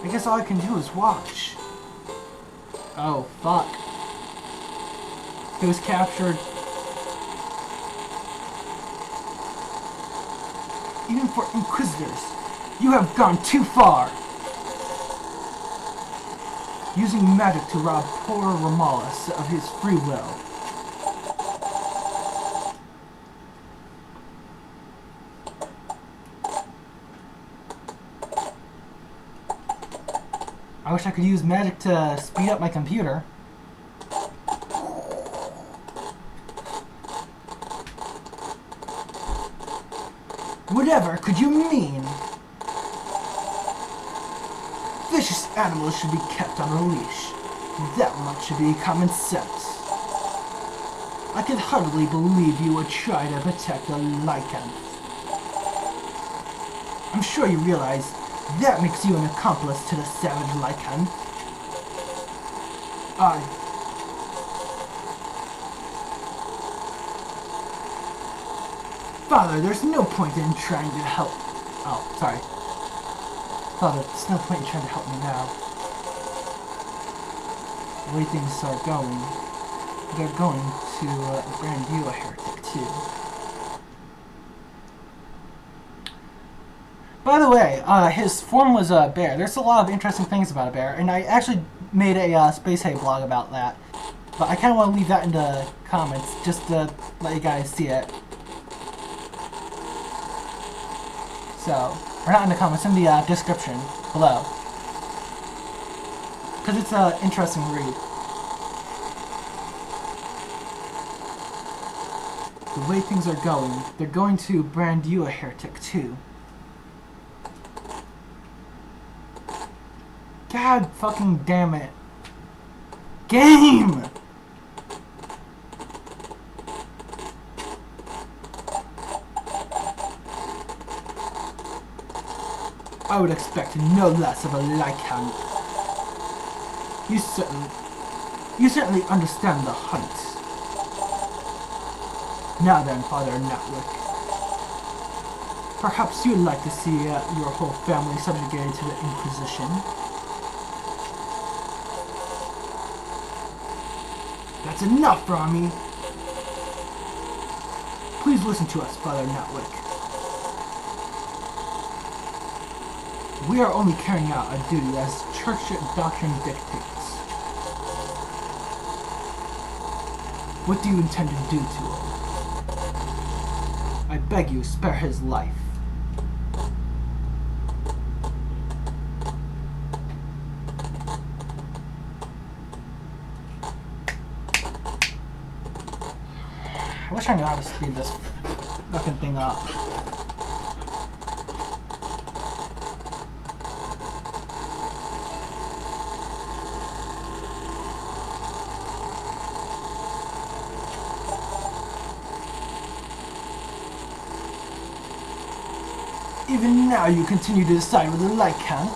B: I guess all I can do is watch. Oh, fuck. He was captured. Even for inquisitors, you have gone too far. Using magic to rob poor Romulus of his free will. I wish I could use magic to speed up my computer. Whatever could you mean? Vicious animals should be kept on a leash. That much should be common sense. I can hardly believe you would try to protect a lycanth. I'm sure you realize that makes you an accomplice to the savage lycanth. Father, there's no point in trying to help. Oh, sorry. Father, there's no point in trying to help me now. The way things are going, they're going to brand you a heretic too. By the way, his form was a bear. There's a lot of interesting things about a bear, and I actually made a Space Hay blog about that. But I kind of want to leave that in the comments, just to let you guys see it. So, or not in the comments, in the description below. Because it's an interesting read. The way things are going, they're going to brand you a heretic too. God fucking damn it. Game! I would expect no less of a lycanth. You certainly understand the hunt. Now then, Father Natwick. Perhaps you'd like to see your whole family subjugated to the Inquisition. That's enough, Rami! Please listen to us, Father Natwick. We are only carrying out a duty as church doctrine dictates. What do you intend to do to him? I beg you, spare his life. I wish I knew how to speed this fucking thing up. Even now you continue to decide with the lycanth?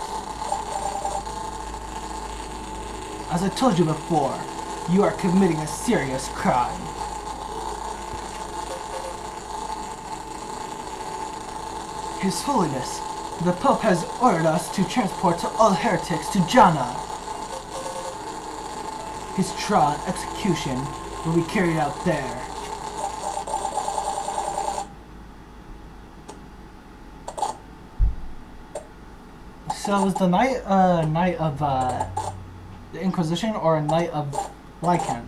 B: As I told you before, you are committing a serious crime. His Holiness, the Pope has ordered us to transport all heretics to Janna. His trial and execution will be carried out there. So is the night night of the Inquisition or a night of lycanth?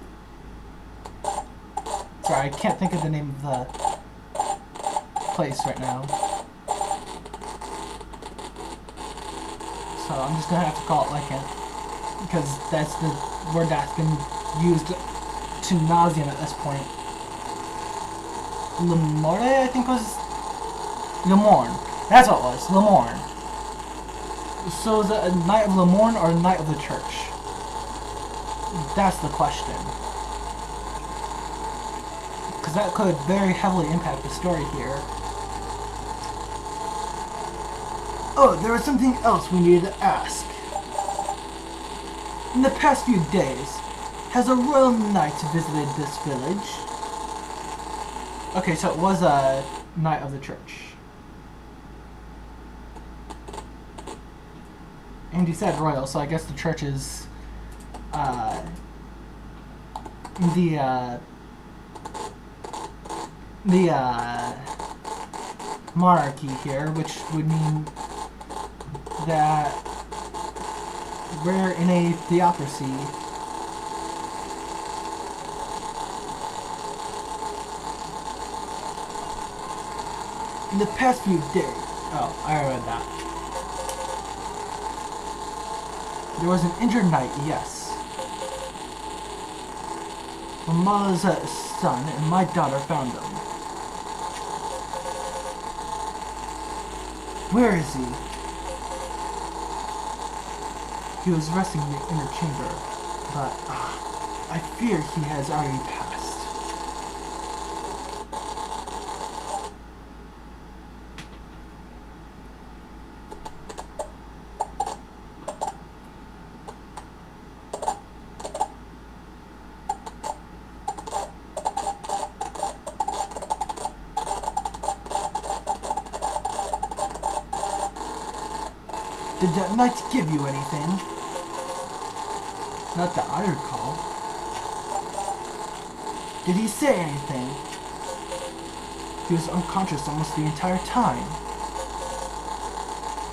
B: Sorry, I can't think of the name of the place right now. So I'm just gonna have to call it lycanth because that's the word that's been used to nauseam at this point. Lemorne, I think was Lemorne. That's what it was. Lemorne. So is it a Knight of Lemorne or a Knight of the Church? That's the question. Because that could very heavily impact the story here. Oh, there was something else we needed to ask. In the past few days, has a royal knight visited this village? Okay, so it was a Knight of the Church. And he said royal, so I guess the church is the monarchy here, which would mean that we're in a theocracy. In the past few days, oh, I read that. There was an injured knight, yes. Mama's son and my daughter found him. Where is he? He was resting in the inner chamber, but I fear he has already passed. Did that knight give you anything? Not that I recall. Did he say anything? He was unconscious almost the entire time.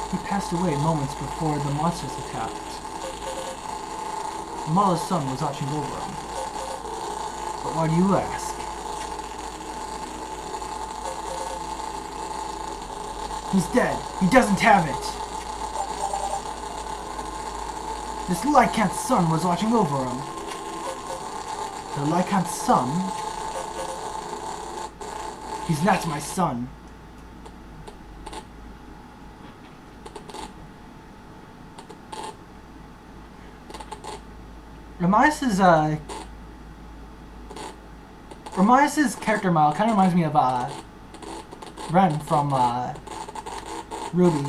B: He passed away moments before the monsters attacked. Mala's son was watching over him. But why do you ask? He's dead. He doesn't have it. This lycanth's son was watching over him. The lycanth's son? He's not my son. Ramias's character model kind of reminds me of Ren from Ruby.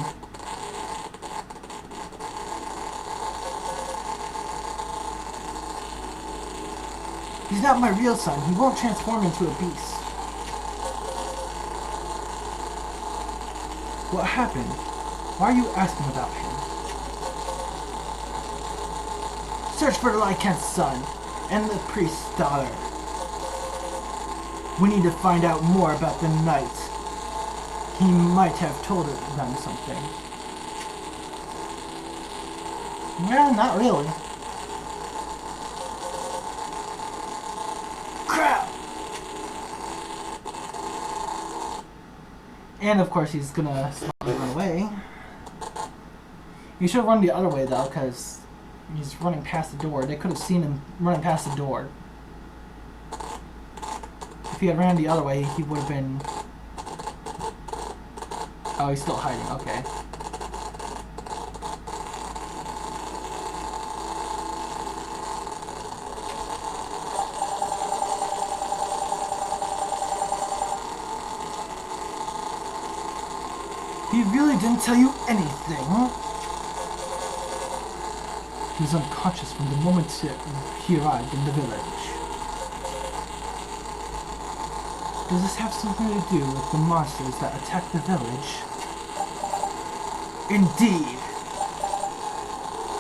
B: He's not my real son. He won't transform into a beast. What happened? Why are you asking about him? Search for the lycanth's son and the priest's daughter. We need to find out more about the knight. He might have told them something. Well, not really. Crap! And of course he's gonna run away. You should run the other way though, because he's running past the door. They could have seen him running past the door. If he had ran the other way, he would have been... Oh, he's still hiding. Okay. He really didn't tell you anything, huh? He was unconscious from the moment he arrived in the village. Does this have something to do with the monsters that attacked the village? Indeed.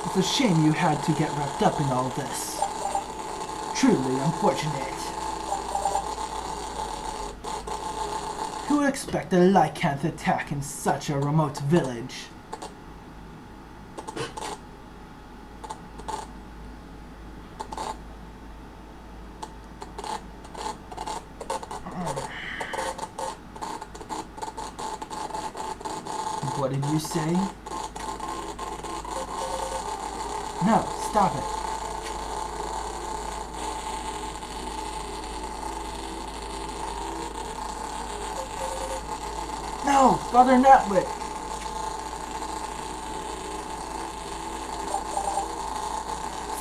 B: It's a shame you had to get wrapped up in all this. Truly unfortunate. Who would expect a lycanth attack in such a remote village? What did you say? No, stop it. No, Father Natwick!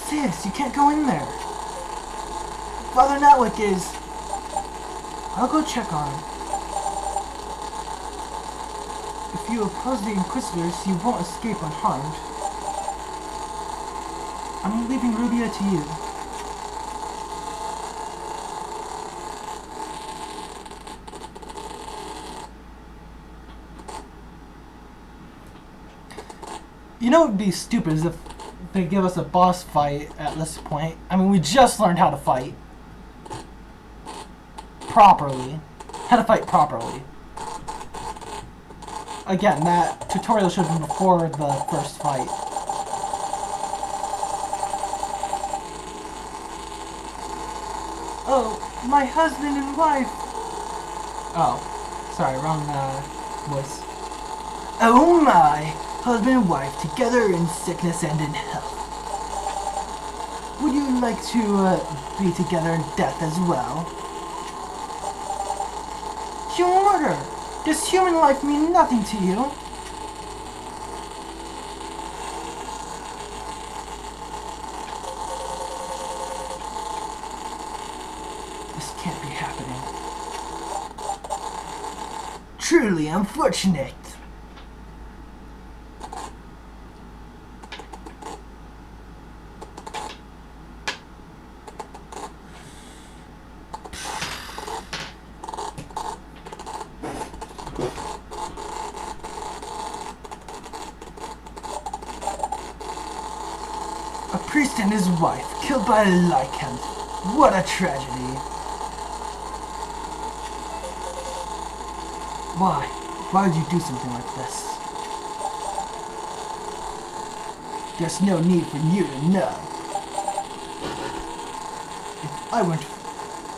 B: Sis, you can't go in there. Father Natwick is... I'll go check on him. If you oppose the inquisitors, you won't escape unharmed. I'm leaving Rubia to you. You know what would be stupid is if they give us a boss fight at this point. I mean, we just learned how to fight. Properly. How to fight properly. Again, that tutorial should have been before the first fight. Oh, my husband and wife! Oh, sorry, wrong voice. Oh my! Husband and wife together in sickness and in health. Would you like to be together in death as well? You murder! Does human life mean nothing to you? This can't be happening. Truly unfortunate. A priest and his wife killed by a lycanth. What a tragedy. Why? Why would you do something like this? There's no need for you to know.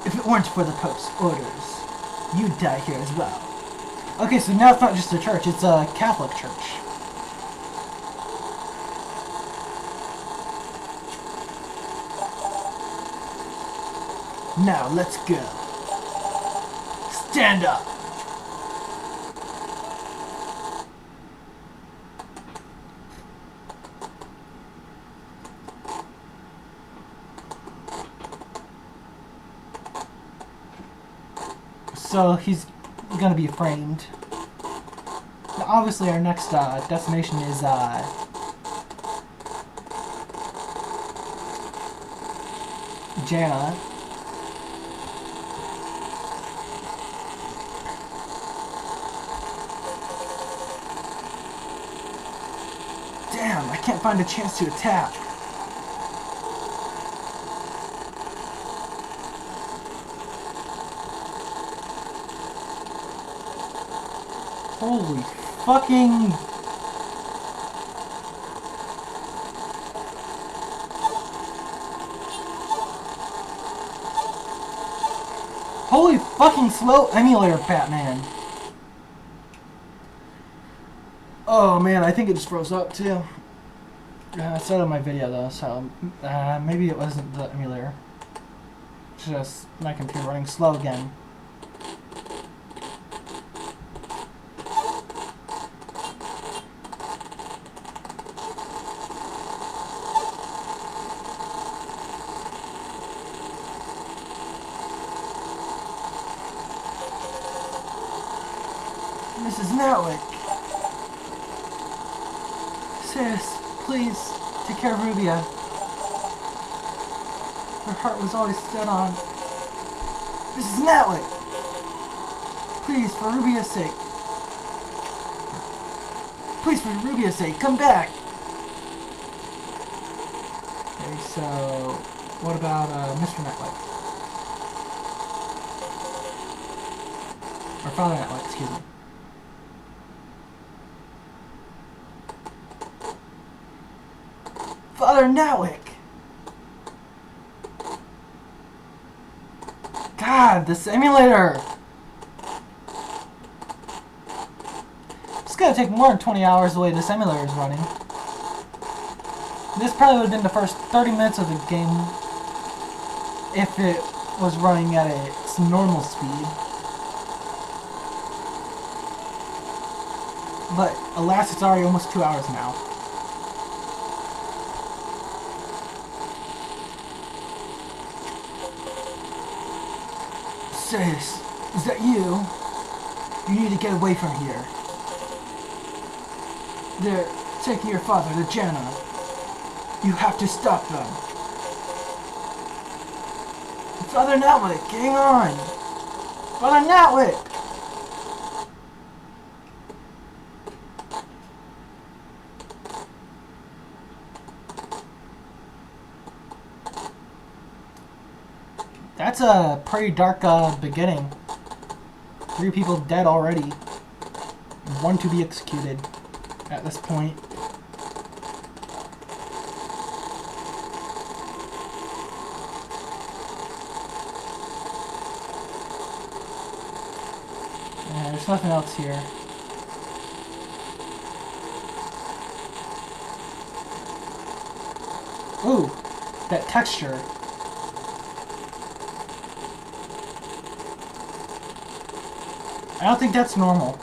B: If it weren't for the Pope's orders, you'd die here as well. Okay, so now it's not just a church, it's a Catholic church. Now let's go. Stand up. So he's gonna be framed. Now, obviously our next destination is Janna. Damn, I can't find a chance to attack. Holy fucking... Holy fucking slow emulator, Batman. Oh man, I think it just froze up too. I said it in my video though, so maybe it wasn't the emulator. It's just my computer running slow again. Mrs. Netwick. Sis, please, take care of Rubia. Her heart was always set on... Mrs. Netwick! Please, for Rubia's sake. Please, for Rubia's sake, come back! Okay, so... What about, Mr. Netwick? Or Father Netwick, excuse me. Father Netwick! God, this emulator! It's gonna take more than 20 hours the way this emulator is running. This probably would have been the first 30 minutes of the game if it was running at its normal speed. But alas, it's already almost 2 hours now. Sis, is that you? You need to get away from here. They're taking your father to Janna. You have to stop them. Father Netwick, hang on! Father Netwick! That's a pretty dark beginning. 3 people dead already. 1 to be executed at this point. Yeah, there's nothing else here. Ooh, that texture. I don't think that's normal.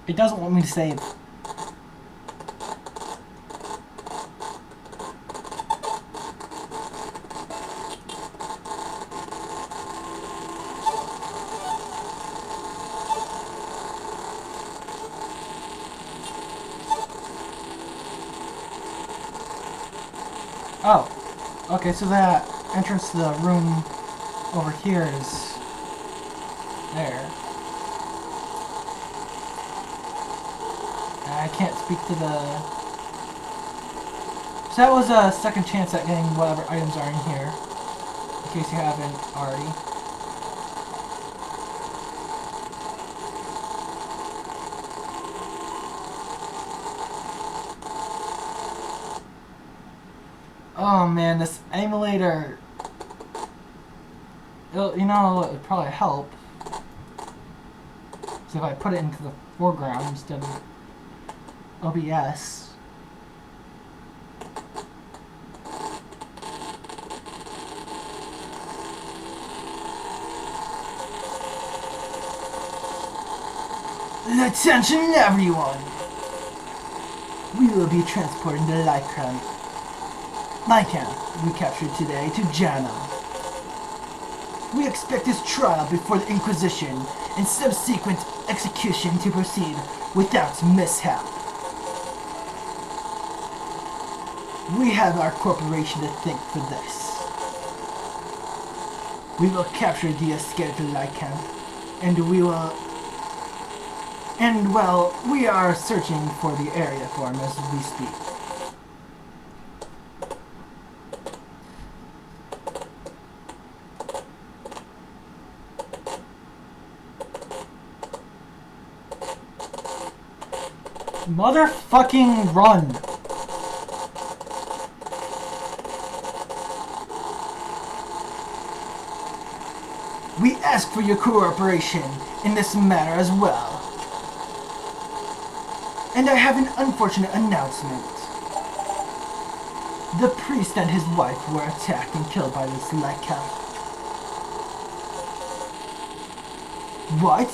B: It doesn't want me to save. Oh, okay, so that entrance to the room over here is there. I can't speak to the... So that was a second chance at getting whatever items are in here, in case you haven't already. Oh man, this emulator. You know, it'd probably help. So if I put it into the foreground instead of OBS. Attention everyone! We will be transporting the lycanth we captured today to Janna. We expect his trial before the Inquisition and subsequent execution to proceed without mishap. We have our corporation to thank for this. We will capture the escaped lycanth, and we are searching for the area for him as we speak. Motherfucking run! We ask for your cooperation in this matter as well. And I have an unfortunate announcement. The priest and his wife were attacked and killed by this lycanth. What?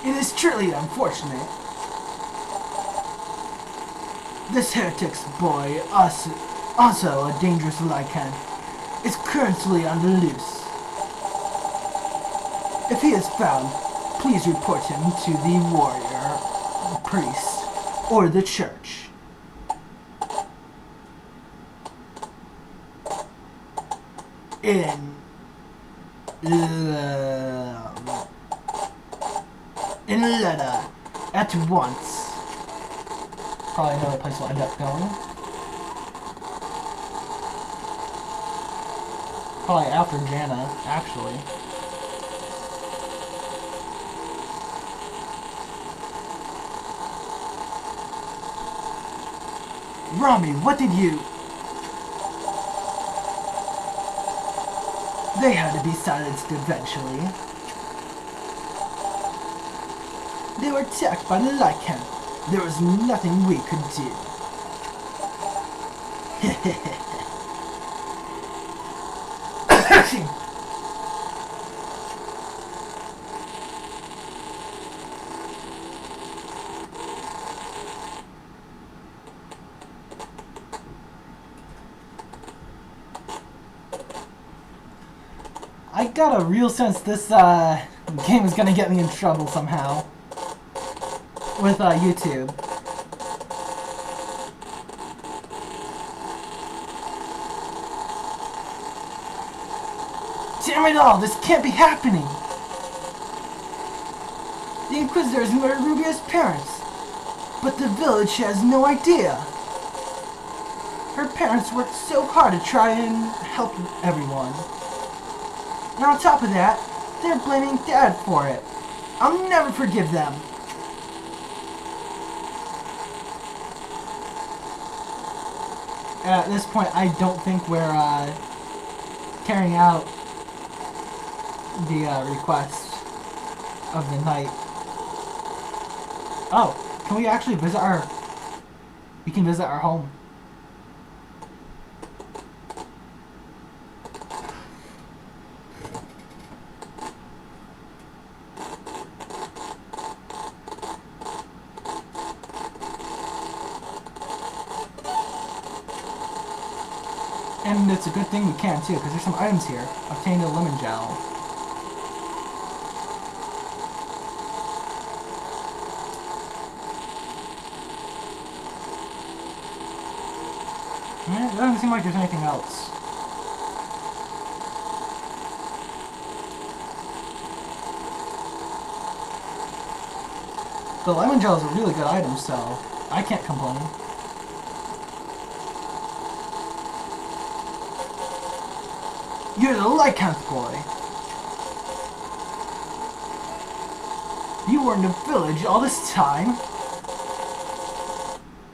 B: It is truly unfortunate. This heretic's boy, also a dangerous lycanth, is currently on the loose. If he is found, please report him to the warrior, the priest, or the church. In letter at once. Probably another place we'll end up going. Probably after Janna, actually. Rami, what did you... They had to be silenced eventually. They were attacked by the lycanth. There was nothing we could do. I got a real sense this game is gonna get me in trouble somehow with YouTube. Damn it all, this can't be happening! The inquisitors murdered Rubia's parents, but the village has no idea. Her parents worked so hard to try and help everyone. And on top of that, they're blaming Dad for it. I'll never forgive them. At this point, I don't think we're carrying out the request of the night. Oh, can we actually visit our... We can visit our home. And it's a good thing we can too, because there's some items here. Obtained a lemon gel. It doesn't seem like there's anything else. The lemon gel is a really good item, so I can't complain. You're the lycanth boy. You were in the village all this time?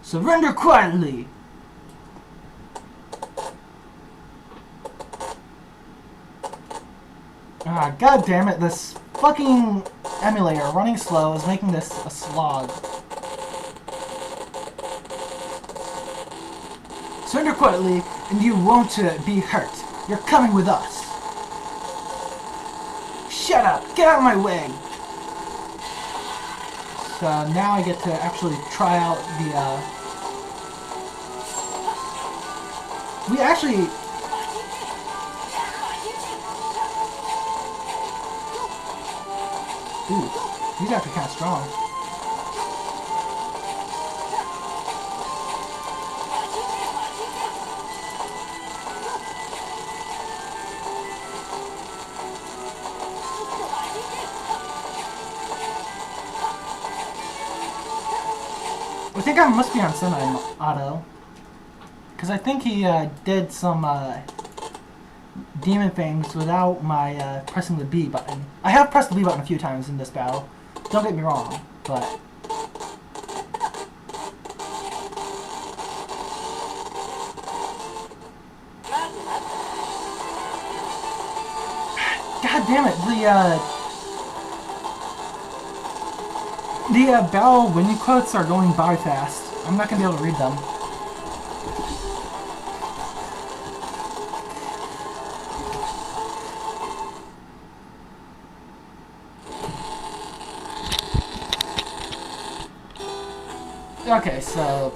B: Surrender quietly, Ah, god damn it, this fucking emulator running slow is making this a slog. Surrender quietly, and you won't be hurt. You're coming with us. Shut up! Get out of my way! So now I get to actually try out the, we actually... Ooh, he's actually kind of strong. I think I must be on semi-auto. Because I think he did some demon things without my pressing the B button. I have pressed the B button a few times in this battle. Don't get me wrong, but... God damn it, the battle winning quotes are going by fast. I'm not going to be able to read them. Okay, so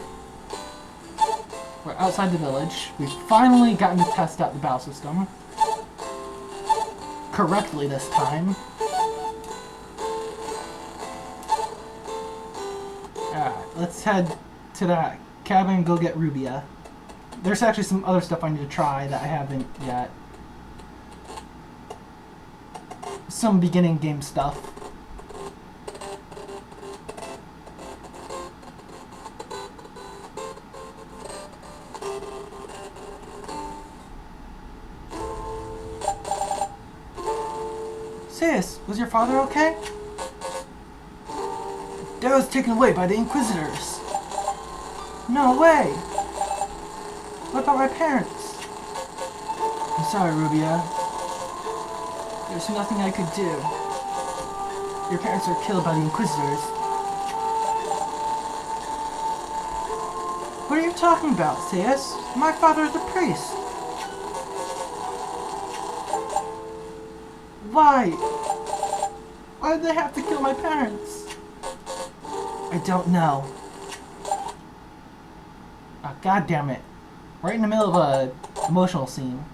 B: we're outside the village. We've finally gotten to test out the battle system. Correctly this time. Alright, let's head to that cabin and go get Rubia. There's actually some other stuff I need to try that I haven't yet. Some beginning game stuff. Caius, was your father okay? Dad was taken away by the inquisitors. No way! What about my parents? I'm sorry, Rubia. There's nothing I could do. Your parents were killed by the inquisitors. What are you talking about, Caius? My father is a priest. Why? Why did they have to kill my parents? I don't know. Oh, God damn it. Right in the middle of a emotional scene.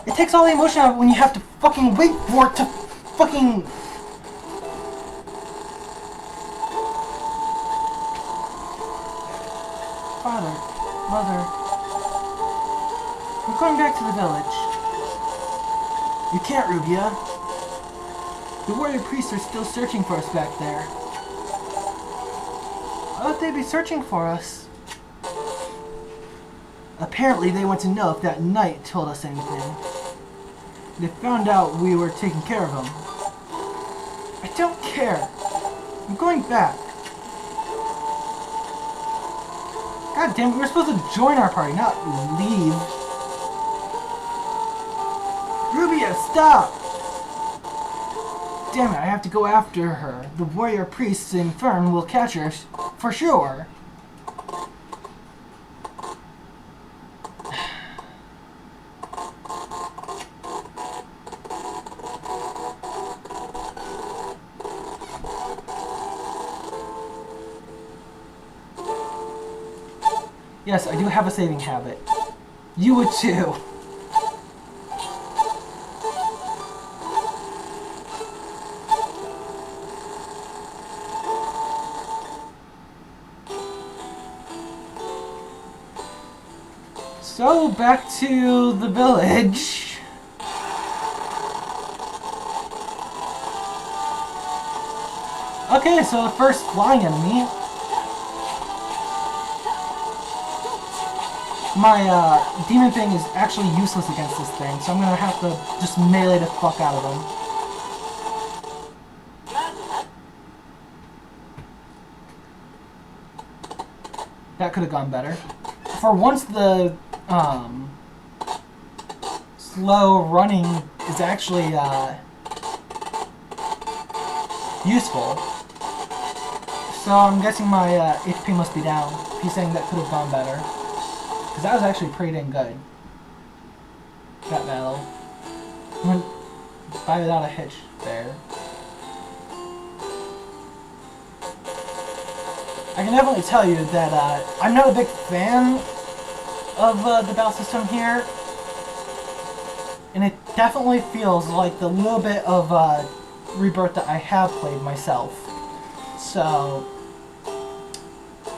B: It takes all the emotion out when you have to fucking wait for it to fucking... Father, Mother... I'm going back to the village. You can't, Rubia. The warrior priests are still searching for us back there. Why would they be searching for us? Apparently they want to know if that knight told us anything. They found out we were taking care of him. I don't care. I'm going back. God damn it, we're supposed to join our party, not leave. Rubia, stop! Damn it, I have to go after her. The warrior priests in Fern will catch her for sure. Yes, I do have a saving habit. You would too. So, back to the village. Okay, so the first flying enemy. My demon thing is actually useless against this thing, so I'm gonna have to just melee the fuck out of him. That could have gone better. for once the slow running is actually useful. So I'm guessing my HP must be down. He's saying that could have gone better. Because that was actually pretty dang good. That battle. Went by without a hitch there. I can definitely tell you that I'm not a big fan of the battle system here. And it definitely feels like the little bit of Rebirth that I have played myself. So,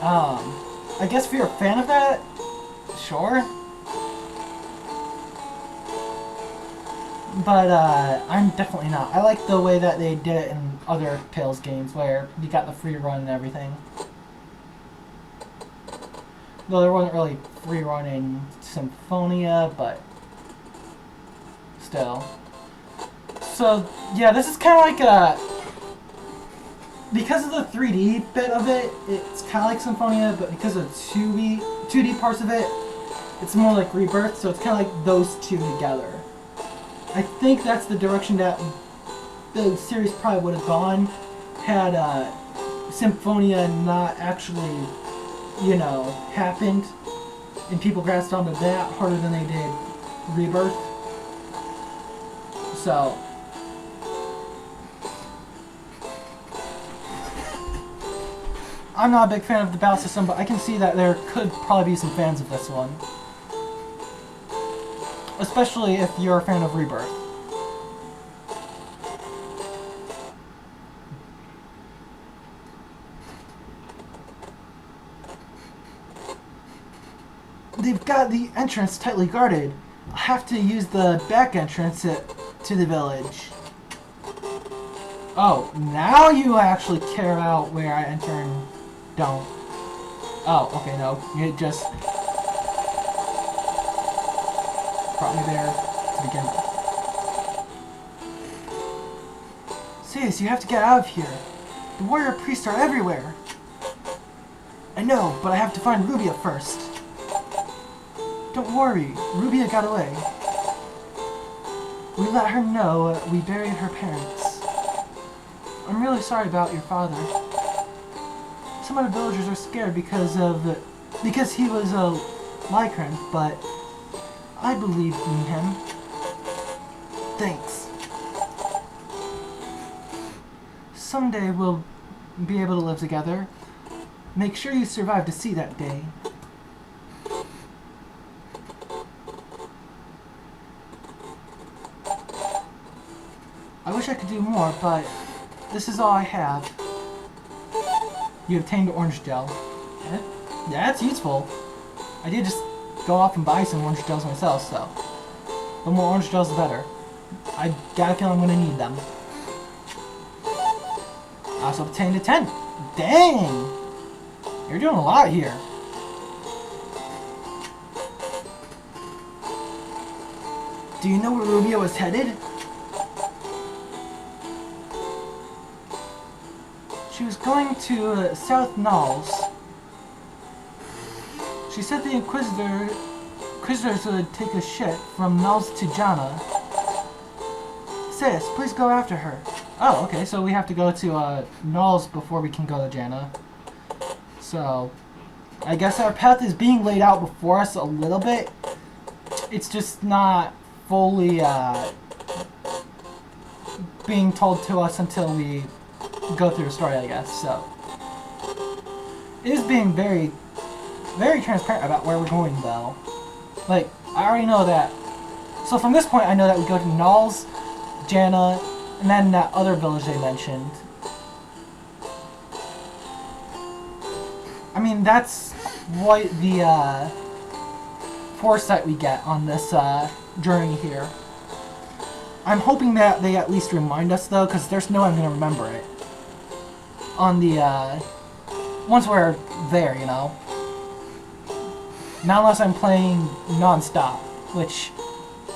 B: I guess if you're a fan of that, sure. But I'm definitely not. I like the way that they did it in other Tales games where you got the free run and everything. Though there wasn't really free run in Symphonia, but still. So, yeah, this is kind of like a... Because of the 3D bit of it, it's kind of like Symphonia, but because of 2D parts of it, it's more like Rebirth, so it's kind of like those two together. I think that's the direction that the series probably would have gone had Symphonia not actually, you know, happened, and people grasped onto that harder than they did Rebirth. So, I'm not a big fan of the battle system, but I can see that there could probably be some fans of this one. Especially if you're a fan of Rebirth. They've got the entrance tightly guarded. I'll have to use the back entrance to the village. Oh, now you actually care about where I enter and don't. Oh, okay, no. You just brought me there to begin with. Sis, you have to get out of here. The warrior priests are everywhere. I know, but I have to find Rubia first. Don't worry, Rubia got away. We let her know we buried her parents. I'm really sorry about your father. Some of the villagers are scared because he was a lycanth, but I believed in him. Thanks. Someday we'll be able to live together. Make sure you survive to see that day. I wish I could do more, but this is all I have. You obtained orange gel. Yeah, that's useful. I did just go off and buy some orange gels myself, so the more orange gels the better. I got a feeling I'm gonna need them. I also obtained a tent. Dang! You're doing a lot here. Do you know where Rubia was headed? She was going to South Nals. She said the Inquisitors would take a ship from Nals to Janna. Sis, please go after her. Oh, okay, so we have to go to Nals before we can go to Janna. So, I guess our path is being laid out before us a little bit. It's just not fully being told to us until we go through the story, I guess. So it is being very, very transparent about where we're going, though. Like, I already know that. So from this point, I know that we go to Nals, Janna, and then that other village they mentioned. I mean, that's what the foresight we get on this journey here. I'm hoping that they at least remind us, though, because there's no way I'm going to remember it. On the, once we're there, you know. Not unless I'm playing non-stop, which,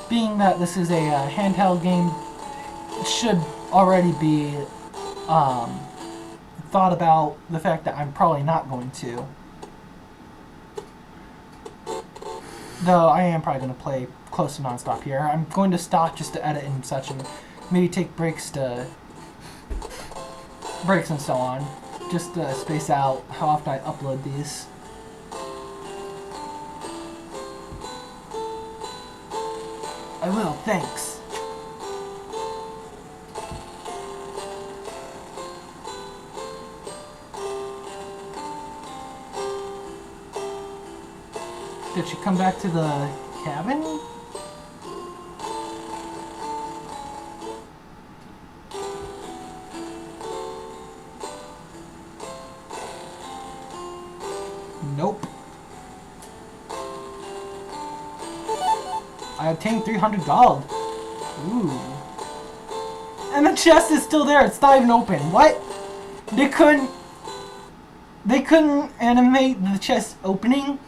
B: being that this is a handheld game, should already be, thought about the fact that I'm probably not going to. Though I am probably going to play close to non-stop here. I'm going to stop just to edit and such, and maybe take breaks and so on. Just to space out how often I upload these. I will, thanks. Did she come back to the cabin? Nope. I obtained 300 gold. Ooh. And the chest is still there. It's not even open. What? They couldn't animate the chest opening?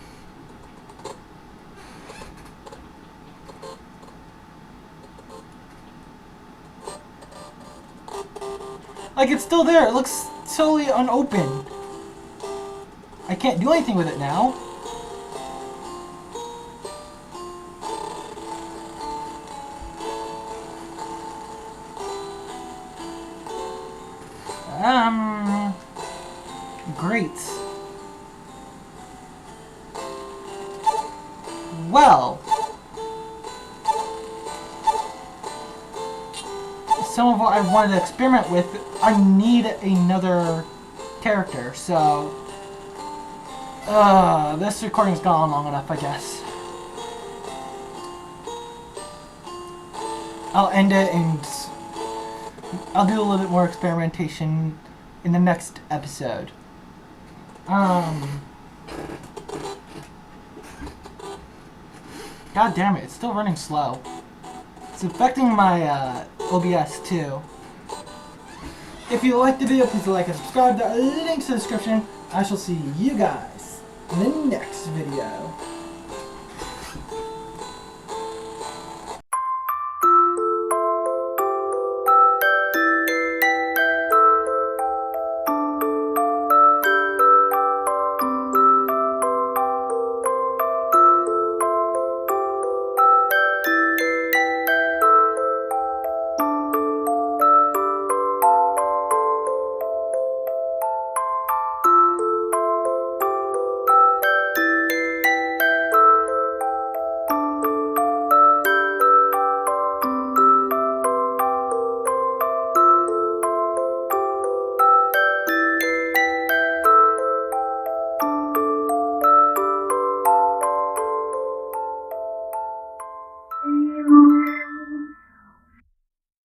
B: Like, it's still there. It looks totally unopened. I can't do anything with it now. Great. Well. Some of what I wanted to experiment with, I need another character, so this recording's gone long enough, I guess. I'll end it and I'll do a little bit more experimentation in the next episode. God damn it, it's still running slow. It's affecting my OBS too. If you liked the video, please like and subscribe. The link's in the description. I shall see you guys in the next video.
D: Thank you.